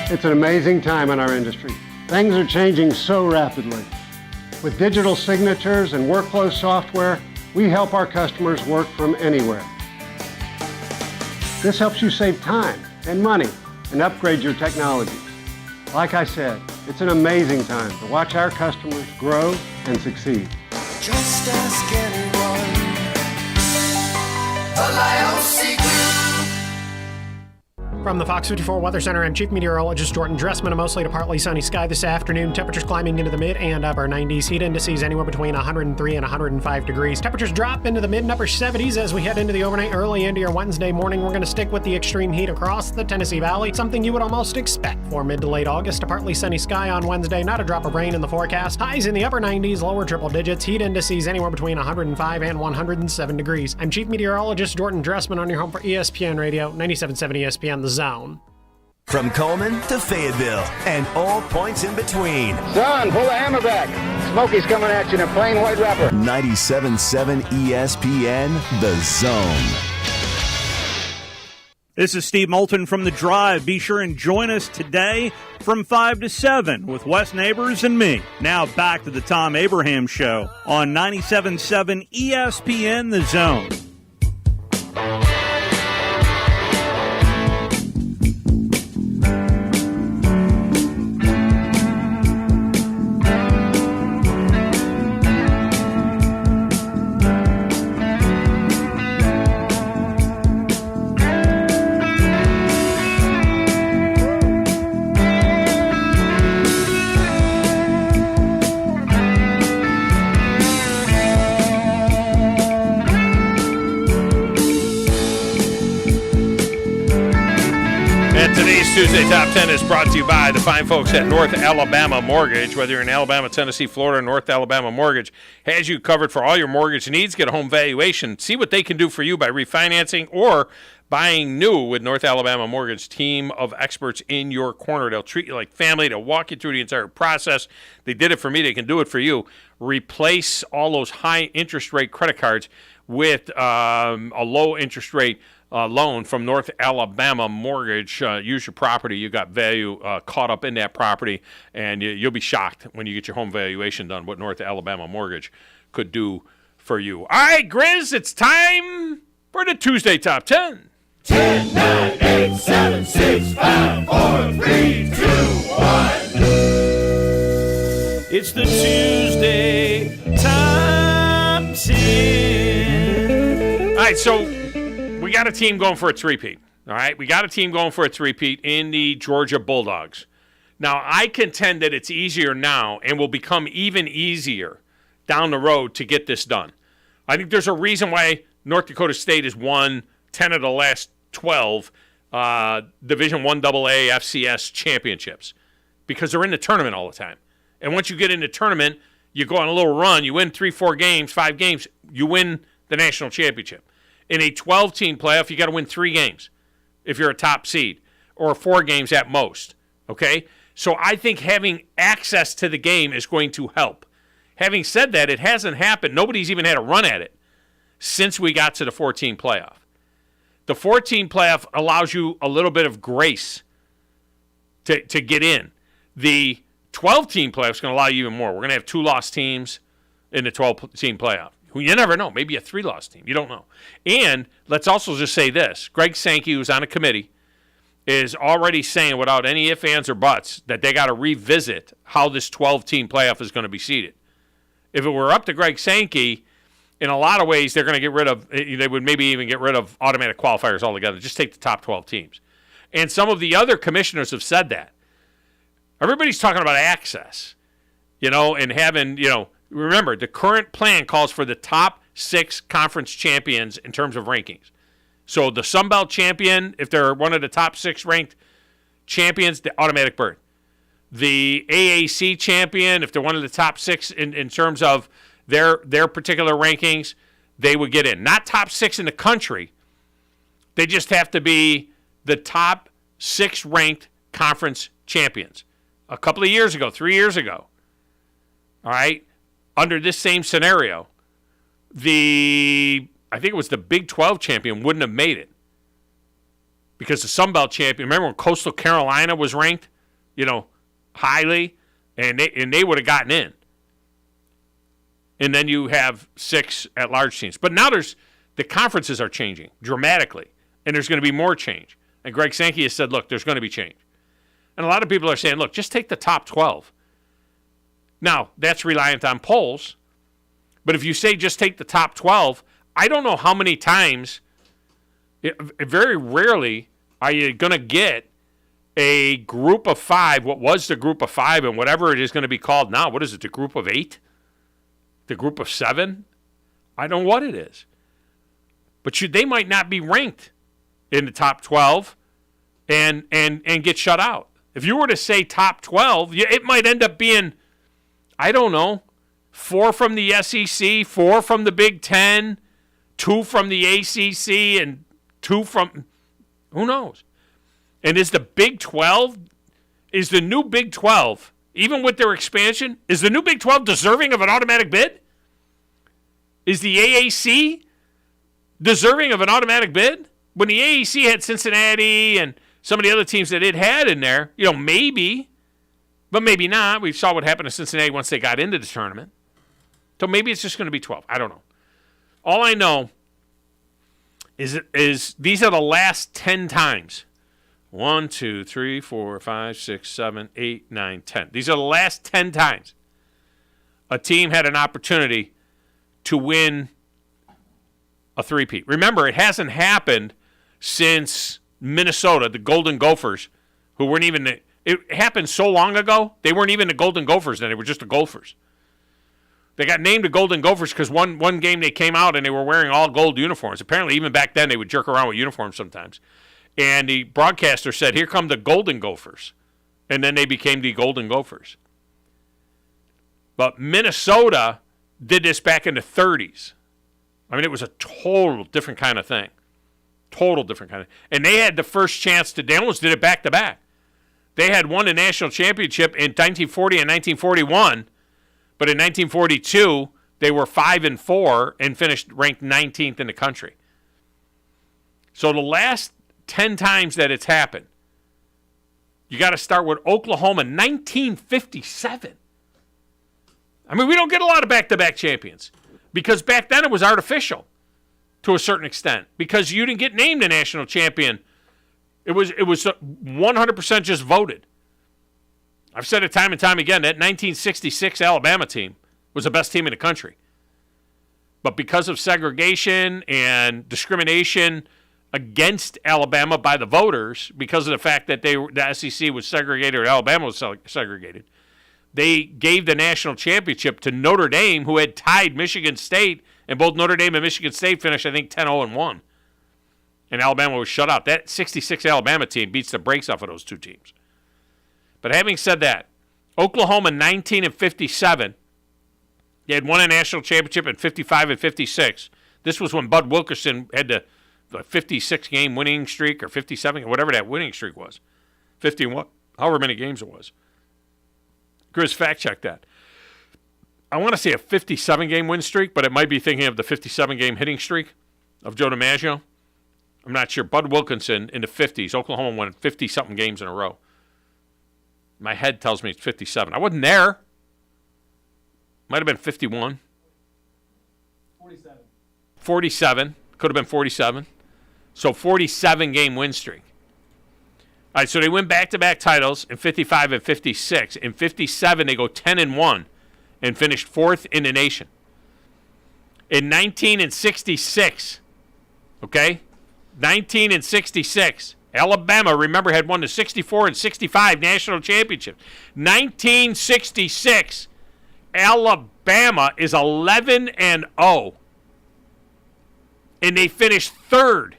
It's an amazing time in our industry. Things are changing so rapidly. With digital signatures and workflow software, we help our customers work from anywhere. This helps you save time and money and upgrade your technology. Like I said, it's an amazing time to watch our customers grow and succeed. Just ask anyone. The Liosi Group. From the Fox 54 Weather Center, I'm Chief Meteorologist Jordan Dressman. A mostly to partly sunny sky this afternoon. Temperatures climbing into the mid and upper 90s. Heat indices anywhere between 103 and 105 degrees. Temperatures drop into the mid and upper 70s as we head into the overnight early into your Wednesday morning. We're going to stick with the extreme heat across the Tennessee Valley, something you would almost expect for mid to late August. A partly sunny sky on Wednesday, not a drop of rain in the forecast. Highs in the upper 90s, lower triple digits. Heat indices anywhere between 105 and 107 degrees. I'm Chief Meteorologist Jordan Dressman on your home for ESPN Radio, 97.7 ESPN The Zone. From Coleman to Fayetteville and all points in between. Son, pull the hammer back. Smokey's coming at you in a plain white wrapper. 97.7 ESPN, The Zone. This is Steve Moulton from The Drive. Be sure and join us today from 5 to 7 with Wes Neighbors and me. Now back to the Thom Abraham Show on 97.7 ESPN, The Zone. Today's Tuesday Top 10 is brought to you by the fine folks at North Alabama Mortgage. Whether you're in Alabama, Tennessee, Florida, North Alabama Mortgage has you covered for all your mortgage needs. Get a home valuation. See what they can do for you by refinancing or buying new with North Alabama Mortgage. Team of experts in your corner. They'll treat you like family. They'll walk you through the entire process. They did it for me. They can do it for you. Replace all those high interest rate credit cards with a low interest rate loan from North Alabama Mortgage. Use your property. You got value caught up in that property, and you'll be shocked when you get your home valuation done what North Alabama Mortgage could do for you. All right, Grizz, it's time for the Tuesday Top 10. 10, 9, 8, 7, 6, 5, 4, 3, 2, 1. It's the Tuesday Top 10. All right, so we got a team going for a three-peat. All right, we got a team going for a three-peat in the Georgia Bulldogs. Now, I contend that it's easier now and will become even easier down the road to get this done. I think there's a reason why North Dakota State has won 10 of the last 12 Division I AA FCS championships, because they're in the tournament all the time. And once you get in the tournament, you go on a little run, you win 3, 4 games, 5 games, you win the national championship. In a 12-team playoff, you got to win 3 games if you're a top seed, or 4 games at most, okay? So I think having access to the game is going to help. Having said that, it hasn't happened. Nobody's even had a run at it since we got to the 14 playoff. The 14 playoff allows you a little bit of grace to get in. The 12-team playoff is going to allow you even more. We're going to have 2 lost teams in the 12-team playoff. You never know. Maybe a 3-loss team. You don't know. And let's also just say this. Greg Sankey, who's on a committee, is already saying without any ifs, ands, or buts that they got to revisit how this 12-team playoff is going to be seeded. If it were up to Greg Sankey, in a lot of ways, they're going to get rid of, they would maybe even get rid of automatic qualifiers altogether. Just take the top 12 teams. And some of the other commissioners have said that. Everybody's talking about access, and having, remember, the current plan calls for the top 6 conference champions in terms of rankings. So the Sun Belt champion, if they're one of the top 6 ranked champions, the automatic berth. The AAC champion, if they're one of the top 6 in terms of their particular rankings, they would get in. Not top 6 in the country. They just have to be the top 6 ranked conference champions. A couple of years ago, 3 years ago, all right, under this same scenario, I think it was the Big 12 champion wouldn't have made it, because the Sun Belt champion, remember when Coastal Carolina was ranked, highly, and they would have gotten in. And then you have 6 at-large teams. But now the conferences are changing dramatically, and there's going to be more change. And Greg Sankey has said, look, there's going to be change. And a lot of people are saying, look, just take the top 12. Now, that's reliant on polls. But if you say just take the top 12, I don't know how many times, very rarely, are you going to get a group of 5, what was the group of 5, and whatever it is going to be called now. What is it, the group of 8? The group of 7? I don't know what it is. But they might not be ranked in the top 12 and get shut out. If you were to say top 12, it might end up being, I don't know, 4 from the SEC, 4 from the Big 10, 2 from the ACC, and 2 from, who knows? And is the Big 12, is the new Big 12, even with their expansion, is the new Big 12 deserving of an automatic bid? Is the AAC deserving of an automatic bid? When the AAC had Cincinnati and some of the other teams that it had in there, maybe, but maybe not. We saw what happened to Cincinnati once they got into the tournament. So maybe it's just going to be 12. I don't know. All I know is these are the last 10 times. 1, 2, 3, 4, 5, 6, 7, 8, 9, 10. These are the last 10 times a team had an opportunity to win a three-peat. Remember, it hasn't happened since Minnesota, the Golden Gophers, who weren't even it happened so long ago, they weren't even the Golden Gophers then. They were just the Gophers. They got named the Golden Gophers because one game they came out and they were wearing all gold uniforms. Apparently, even back then, they would jerk around with uniforms sometimes. And the broadcaster said, "Here come the Golden Gophers." And then they became the Golden Gophers. But Minnesota did this back in the 30s. I mean, it was a total different kind of thing. Total different kind of thing. And they had the first chance to, they almost did it back-to-back. They had won the national championship in 1940 and 1941, but in 1942, they were 5-4 and finished ranked 19th in the country. So the last 10 times that it's happened, you got to start with Oklahoma 1957. I mean, we don't get a lot of back-to-back champions because back then it was artificial to a certain extent because you didn't get named a national champion. It was 100% just voted. I've said it time and time again, that 1966 Alabama team was the best team in the country. But because of segregation and discrimination against Alabama by the voters, because of the fact that the SEC was segregated or Alabama was segregated, they gave the national championship to Notre Dame, who had tied Michigan State, and both Notre Dame and Michigan State finished, I think, 10-0-1. And Alabama was shut out. That 66 Alabama team beats the brakes off of those two teams. But having said that, Oklahoma 19-57, they had won a national championship in 55 and 56. This was when Bud Wilkerson had the 56-game winning streak or 57, whatever that winning streak was. 51, however many games it was. Grizz, fact-check that. I want to say a 57-game win streak, but it might be thinking of the 57-game hitting streak of Joe DiMaggio. I'm not sure. Bud Wilkinson in the 50s. Oklahoma won 50-something games in a row. My head tells me it's 57. I wasn't there. Might have been 51. 47. Could have been 47. So 47-game win streak. All right, so they win back-to-back titles in 55 and 56. In 57, they go 10-1 and finished fourth in the nation. In 1966, okay, 1966, Alabama, remember, had won the 64 and 65 national championships. 1966, Alabama is 11-0, and they finished third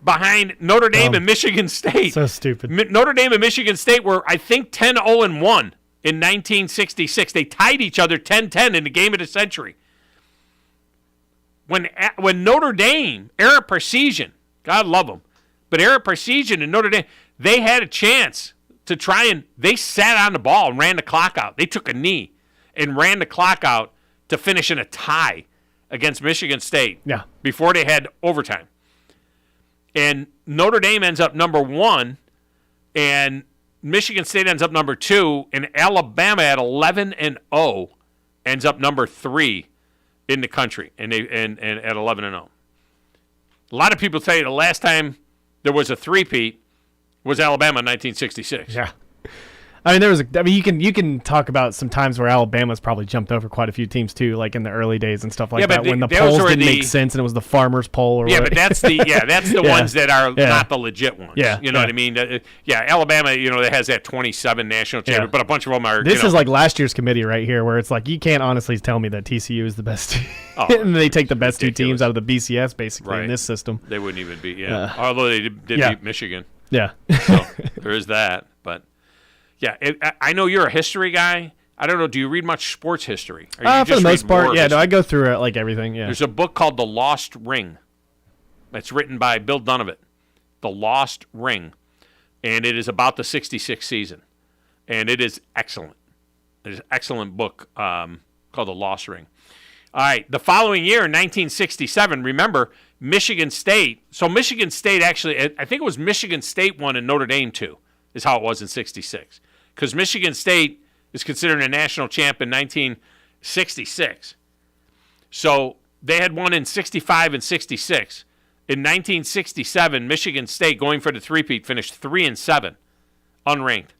behind Notre Dame and Michigan State. So stupid. Notre Dame and Michigan State were, I think, 10-0-1 in 1966. They tied each other 10-10 in the game of the century. When Notre Dame, Eric Parseghian, God love him, but Eric Parseghian and Notre Dame, they had a chance to try and, they sat on the ball and ran the clock out. They took a knee and ran the clock out to finish in a tie against Michigan State before they had overtime. And Notre Dame ends up number 1, and Michigan State ends up number 2, and Alabama at 11-0 ends up number 3 in the country, and at 11-0. A lot of people tell you the last time there was a three-peat was Alabama in 1966. Yeah. I mean, you can talk about some times where Alabama's probably jumped over quite a few teams too, like in the early days and stuff like that, when the polls didn't make sense and it was the farmers' poll. Or but that's the ones that are not the legit ones. Yeah, you know what I mean. Alabama, that has that 27 national championship, but a bunch of them are. This is like last year's committee right here, where it's like you can't honestly tell me that TCU is the best team, and they take the best two teams out of the BCS basically in this system. They wouldn't even be. Although they did beat Michigan. Yeah, so there is that, but. Yeah, I know you're a history guy. I don't know. Do you read much sports history? For the most part, yeah. No, I go through it like everything. Yeah. There's a book called The Lost Ring. That's written by Bill Dunovit. The Lost Ring, and it is about the 66 season, and it is excellent. It is an excellent book called The Lost Ring. All right, the following year, in 1967, remember, Michigan State. So Michigan State actually, I think it was Michigan State 1 and Notre Dame 2 is how it was in 66. Because Michigan State is considered a national champ in 1966. So they had won in 65 and 66. In 1967, Michigan State, going for the three-peat, finished 3-7, unranked.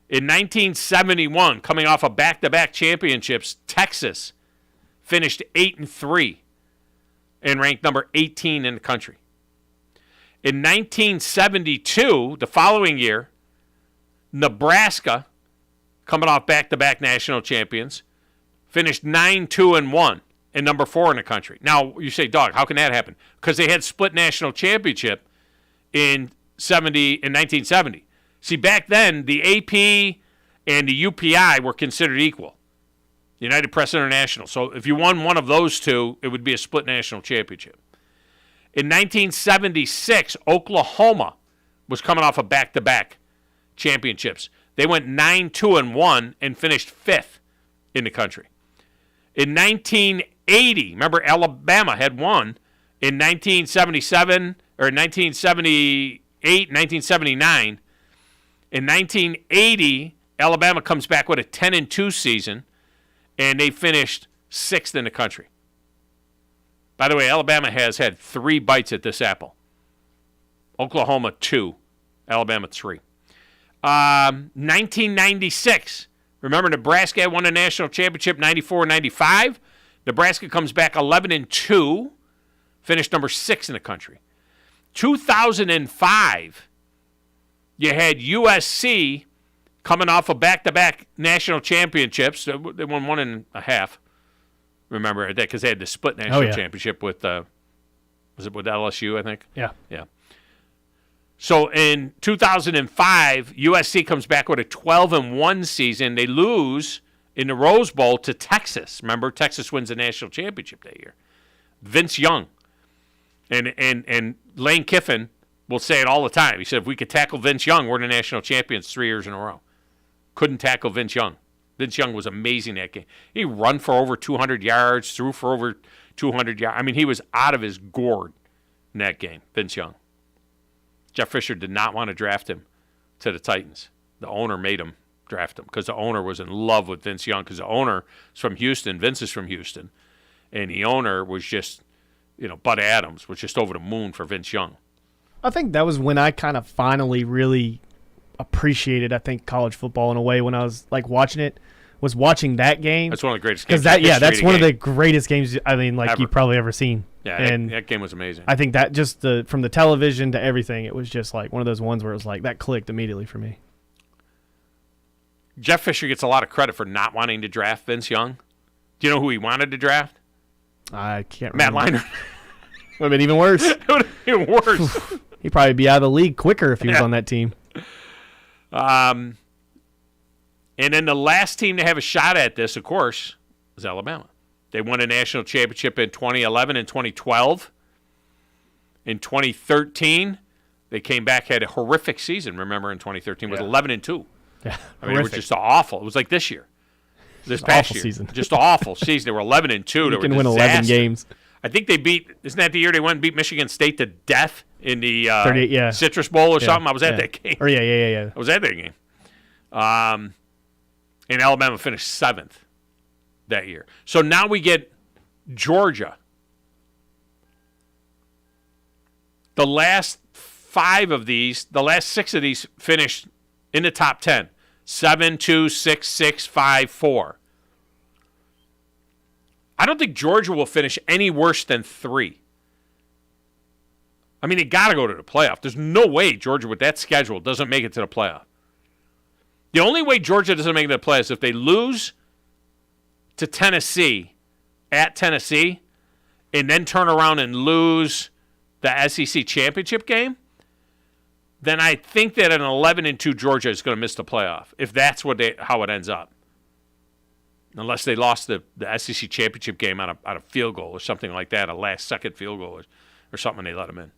In 1971, coming off of back-to-back championships, Texas finished 8-3 and ranked number 18 in the country. In 1972, the following year, Nebraska, coming off back-to-back national champions, finished 9-2-1 and number 4 in the country. Now, you say, Dog, how can that happen? Because they had split national championship in 1970. See, back then, the AP and the UPI were considered equal. United Press International. So if you won one of those two, it would be a split national championship. In 1976, Oklahoma was coming off of back-to-back championships. They went 9-2-1 and finished 5th in the country. In 1980, remember Alabama had won in 1977 or 1978, 1979. In 1980, Alabama comes back with a 10-2 season, and they finished 6th in the country. By the way, Alabama has had 3 bites at this apple. Oklahoma 2, Alabama 3. 1996. Remember, Nebraska had won a national championship 94-95. Nebraska comes back 11-2, finished number 6 in the country. 2005, you had USC coming off of back-to-back national championships. They won 1.5. Remember that because they had the split national championship with was it with LSU? I think. Yeah. Yeah. So in 2005, USC comes back with a 12-1 season. They lose in the Rose Bowl to Texas. Remember, Texas wins the national championship that year. Vince Young and Lane Kiffin will say it all the time. He said, if we could tackle Vince Young, we're the national champions 3 years in a row. Couldn't tackle Vince Young. Vince Young was amazing that game. He run for over 200 yards, threw for over 200 yards. I mean, he was out of his gourd in that game, Vince Young. Jeff Fisher did not want to draft him to the Titans. The owner made him draft him because the owner was in love with Vince Young because the owner is from Houston. Vince is from Houston. And the owner was just, Bud Adams was just over the moon for Vince Young. I think that was when I kind of finally really appreciated, college football in a way when I was watching it. Was watching that game. That's one of the greatest games. Because that's one of the greatest games you've probably ever seen. Yeah, and that game was amazing. I think that just from the television to everything, it was just one of those ones where it was that clicked immediately for me. Jeff Fisher gets a lot of credit for not wanting to draft Vince Young. Do you know who he wanted to draft? I can't remember. Matt Leinart. Would have been even worse. It would have been worse. He'd probably be out of the league quicker if he was on that team. And then the last team to have a shot at this, of course, was Alabama. They won a national championship in 2011 and 2012. In 2013, they came back, had a horrific season, remember, in 2013, with 11-2. Yeah, I mean, it was just awful. It was like this year. This past year. Season. Just an awful season. They were 11-2. You can win 11 games. I think they isn't that the year they went and beat Michigan State to death in the 38, Citrus Bowl or something? I was at that game. Or yeah. I was at that game. And Alabama finished 7th that year. So now we get Georgia. The last 6 of these finished in the top 10. 7-2, 6-6, 5-4. I don't think Georgia will finish any worse than 3. I mean, they got to go to the playoff. There's no way Georgia, with that schedule, doesn't make it to the playoff. The only way Georgia doesn't make it to the playoffs is if they lose to Tennessee at Tennessee and then turn around and lose the SEC championship game, then I think that an 11-2 Georgia is going to miss the playoff, if that's how it ends up. Unless they lost the SEC championship game on a field goal or something like that, a last-second field goal or something, they let them in.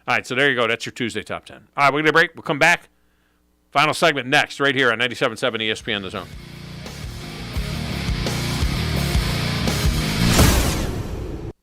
All right, so there you go. That's your Tuesday Top 10. All right, we're going to break. We'll come back. Final segment next, right here on 97.7 ESPN The Zone.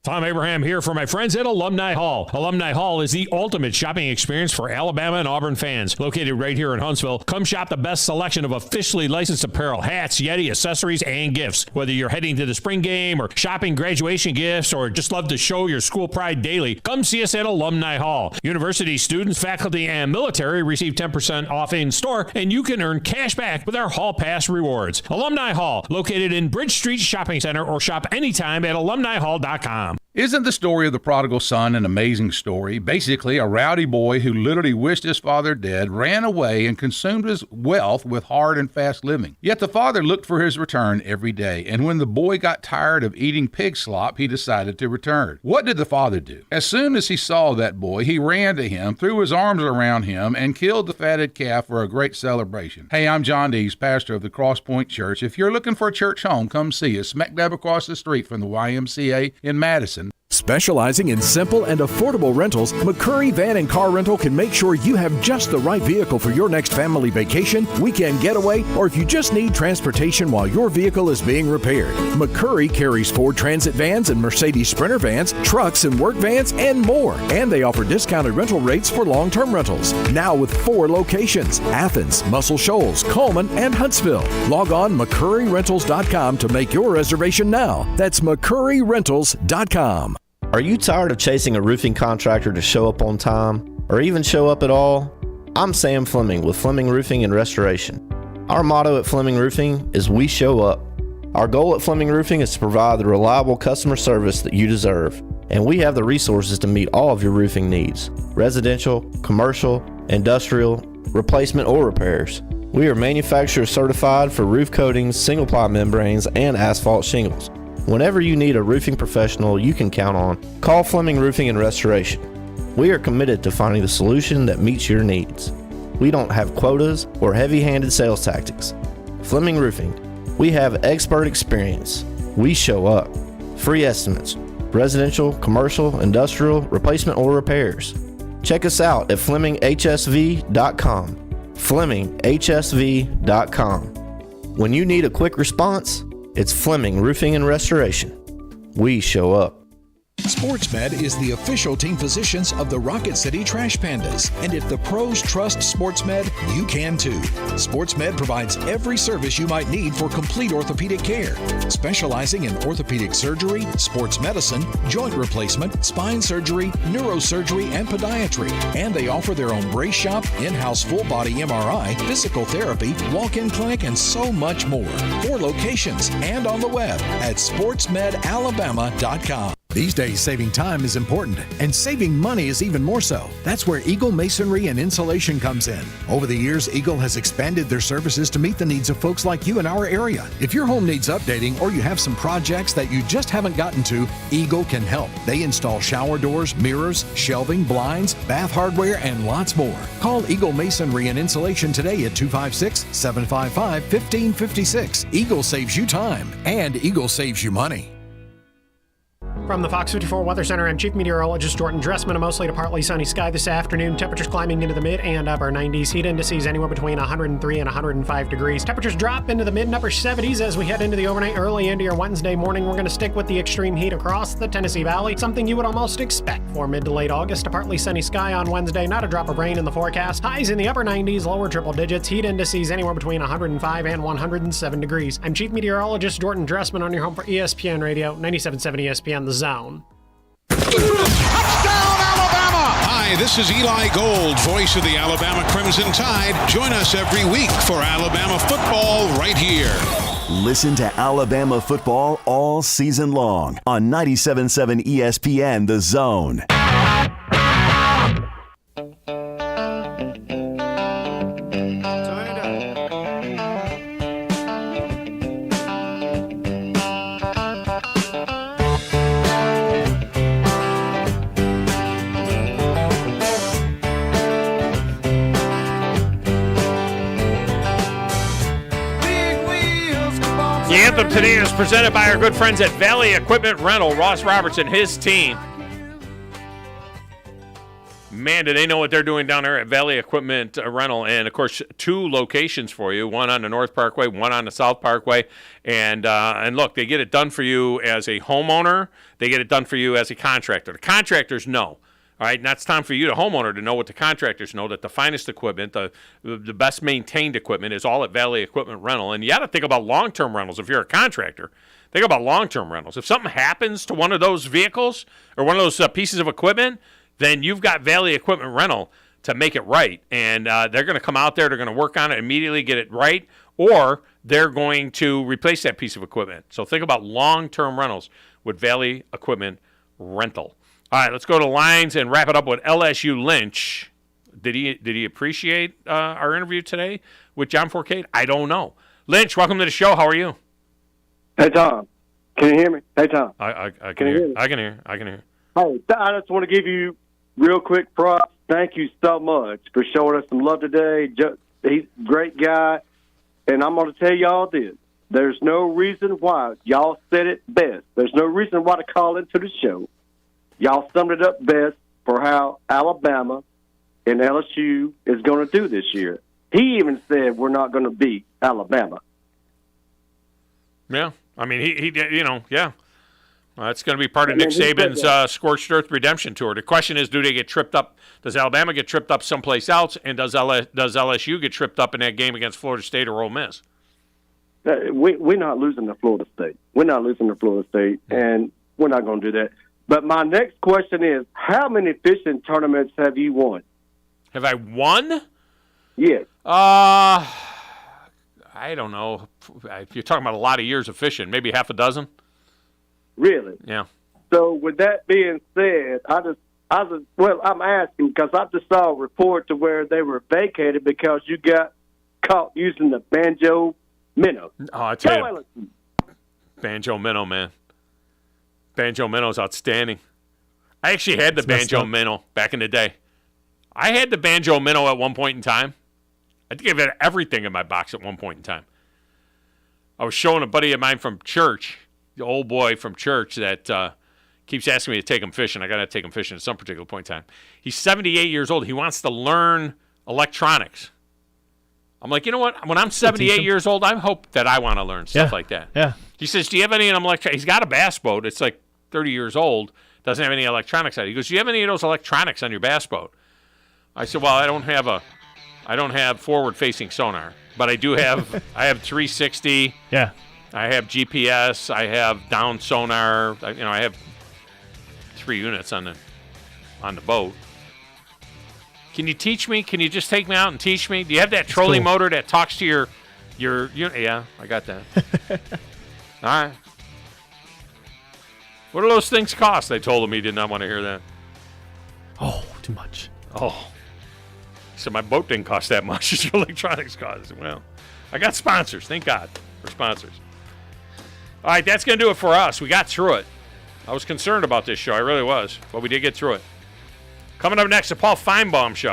Thom Abraham here for my friends at Alumni Hall. Alumni Hall is the ultimate shopping experience for Alabama and Auburn fans. Located right here in Huntsville, come shop the best selection of officially licensed apparel, hats, Yeti, accessories, and gifts. Whether you're heading to the spring game or shopping graduation gifts or just love to show your school pride daily, come see us at Alumni Hall. University students, faculty, and military receive 10% off in-store, and you can earn cash back with our Hall Pass rewards. Alumni Hall, located in Bridge Street Shopping Center, or shop anytime at alumnihall.com. Isn't the story of the prodigal son an amazing story? Basically, a rowdy boy who literally wished his father dead ran away and consumed his wealth with hard and fast living. Yet the father looked for his return every day, and when the boy got tired of eating pig slop, he decided to return. What did the father do? As soon as he saw that boy, he ran to him, threw his arms around him, and killed the fatted calf for a great celebration. Hey, I'm John Dees, pastor of the Cross Point Church. If you're looking for a church home, come see us, smack dab across the street from the YMCA in Madison. Specializing in simple and affordable rentals, McCurry Van and Car Rental can make sure you have just the right vehicle for your next family vacation, weekend getaway, or if you just need transportation while your vehicle is being repaired. McCurry carries Ford Transit vans and Mercedes Sprinter vans, trucks and work vans, and more. And they offer discounted rental rates for long-term rentals. Now with 4 locations: Athens, Muscle Shoals, Coleman, and Huntsville. Log on McCurryRentals.com to make your reservation now. That's McCurryRentals.com. Are you tired of chasing a roofing contractor to show up on time, or even show up at all? I'm Sam Fleming with Fleming Roofing and Restoration. Our motto at Fleming Roofing is we show up. Our goal at Fleming Roofing is to provide the reliable customer service that you deserve, and we have the resources to meet all of your roofing needs: residential, commercial, industrial, replacement, or repairs. We are manufacturer certified for roof coatings, single-ply membranes, and asphalt shingles. Whenever you need a roofing professional you can count on, call Fleming Roofing and Restoration. We are committed to finding the solution that meets your needs. We don't have quotas or heavy-handed sales tactics. Fleming Roofing, we have expert experience. We show up. Free estimates: residential, commercial, industrial, replacement, or repairs. Check us out at FlemingHSV.com. FlemingHSV.com. When you need a quick response, it's Fleming Roofing and Restoration. We show up. SportsMed is the official team physicians of the Rocket City Trash Pandas. And if the pros trust SportsMed, you can too. SportsMed provides every service you might need for complete orthopedic care, specializing in orthopedic surgery, sports medicine, joint replacement, spine surgery, neurosurgery, and podiatry. And they offer their own brace shop, in-house full-body MRI, physical therapy, walk-in clinic, and so much more. 4 locations and on the web at sportsmedalabama.com. These days, saving time is important, and saving money is even more so. That's where Eagle Masonry and Insulation comes in. Over the years, Eagle has expanded their services to meet the needs of folks like you in our area. If your home needs updating or you have some projects that you just haven't gotten to, Eagle can help. They install shower doors, mirrors, shelving, blinds, bath hardware, and lots more. Call Eagle Masonry and Insulation today at 256-755-1556. Eagle saves you time, and Eagle saves you money. From the Fox 54 Weather Center, I'm Chief Meteorologist Jordan Dressman. A mostly to partly sunny sky this afternoon. Temperatures climbing into the mid and upper 90s. Heat indices anywhere between 103 and 105 degrees. Temperatures drop into the mid and upper 70s as we head into the overnight early into your Wednesday morning. We're going to stick with the extreme heat across the Tennessee Valley. Something you would almost expect for mid to late August. A partly sunny sky on Wednesday. Not a drop of rain in the forecast. Highs in the upper 90s, lower triple digits. Heat indices anywhere between 105 and 107 degrees. I'm Chief Meteorologist Jordan Dressman on your home for ESPN Radio, 97.7 ESPN The Zone. Touchdown, Alabama! Hi, this is Eli Gold, voice of the Alabama Crimson Tide. Join us every week for Alabama football right here. Listen to Alabama football all season long on 97.7 ESPN The Zone. The anthem today is presented by our good friends at Valley Equipment Rental. Ross Roberts and his team. Man, do they know what they're doing down there at Valley Equipment Rental. And, of course, 2 locations for you, one on the North Parkway, one on the South Parkway. And look, they get it done for you as a homeowner. They get it done for you as a contractor. The contractors know. All right, and that's time for you, the homeowner, to know what the contractors know, that the finest equipment, the best maintained equipment is all at Valley Equipment Rental. And you got to think about long-term rentals if you're a contractor. Think about long-term rentals. If something happens to one of those vehicles or one of those pieces of equipment, then you've got Valley Equipment Rental to make it right. And they're going to come out there, they're going to work on it immediately, get it right, or they're going to replace that piece of equipment. So think about long-term rentals with Valley Equipment Rental. All right, let's go to lines and wrap it up with LSU Lynch. Did he appreciate our interview today with John Forcade? I don't know. Lynch, welcome to the show. How are you? Hey, Tom. Can you hear me? Hey, Tom. I can hear. I can hear. Hey, I just want to give you real quick props. Thank you so much for showing us some love today. He's a great guy. And I'm going to tell y'all this. There's no reason why. Y'all said it best. There's no reason why to call into the show. Y'all summed it up best for how Alabama and LSU is going to do this year. He even said we're not going to beat Alabama. Yeah. I mean, he yeah. That's going to be part of Nick Saban's Scorched Earth Redemption Tour. The question is, do they get tripped up? Does Alabama get tripped up someplace else? And does LSU get tripped up in that game against Florida State or Ole Miss? We're not losing to Florida State. We're not losing to Florida State, and we're not going to do that. But my next question is, how many fishing tournaments have you won? Have I won? Yes. I don't know. If you're talking about a lot of years of fishing, maybe half a dozen. Really? Yeah. So with that being said, I'm asking because I just saw a report to where they were vacated because you got caught using the banjo minnow. Oh, I tell you, banjo minnow, man. Banjo minnow's outstanding. I actually had the banjo minnow back in the day. I had the banjo minnow at one point in time. I think I've had everything in my box at one point in time. I was showing a buddy of mine from church, the old boy from church that keeps asking me to take him fishing. I got to take him fishing at some particular point in time. He's 78 years old. He wants to learn electronics. I'm like, you know what? When I'm 78 years old, I hope that I want to learn stuff like that. Yeah. He says, do you have any? And I'm like, he's got a bass boat. It's like 30 years old. Doesn't have any electronics on it. He goes, do you have any of those electronics on your bass boat? I said, well, I don't have forward-facing sonar, but I do have. I have 360. Yeah. I have GPS. I have down sonar. I have 3 units on the boat. Can you teach me? Can you just take me out and teach me? Do you have that trolling motor that talks to your? Yeah, I got that. All right. What do those things cost? I told him he did not want to hear that. Oh, too much. Oh. So my boat didn't cost that much as your electronics cost. Well, I got sponsors. Thank God for sponsors. All right, that's going to do it for us. We got through it. I was concerned about this show. I really was. But we did get through it. Coming up next, the Paul Feinbaum Show.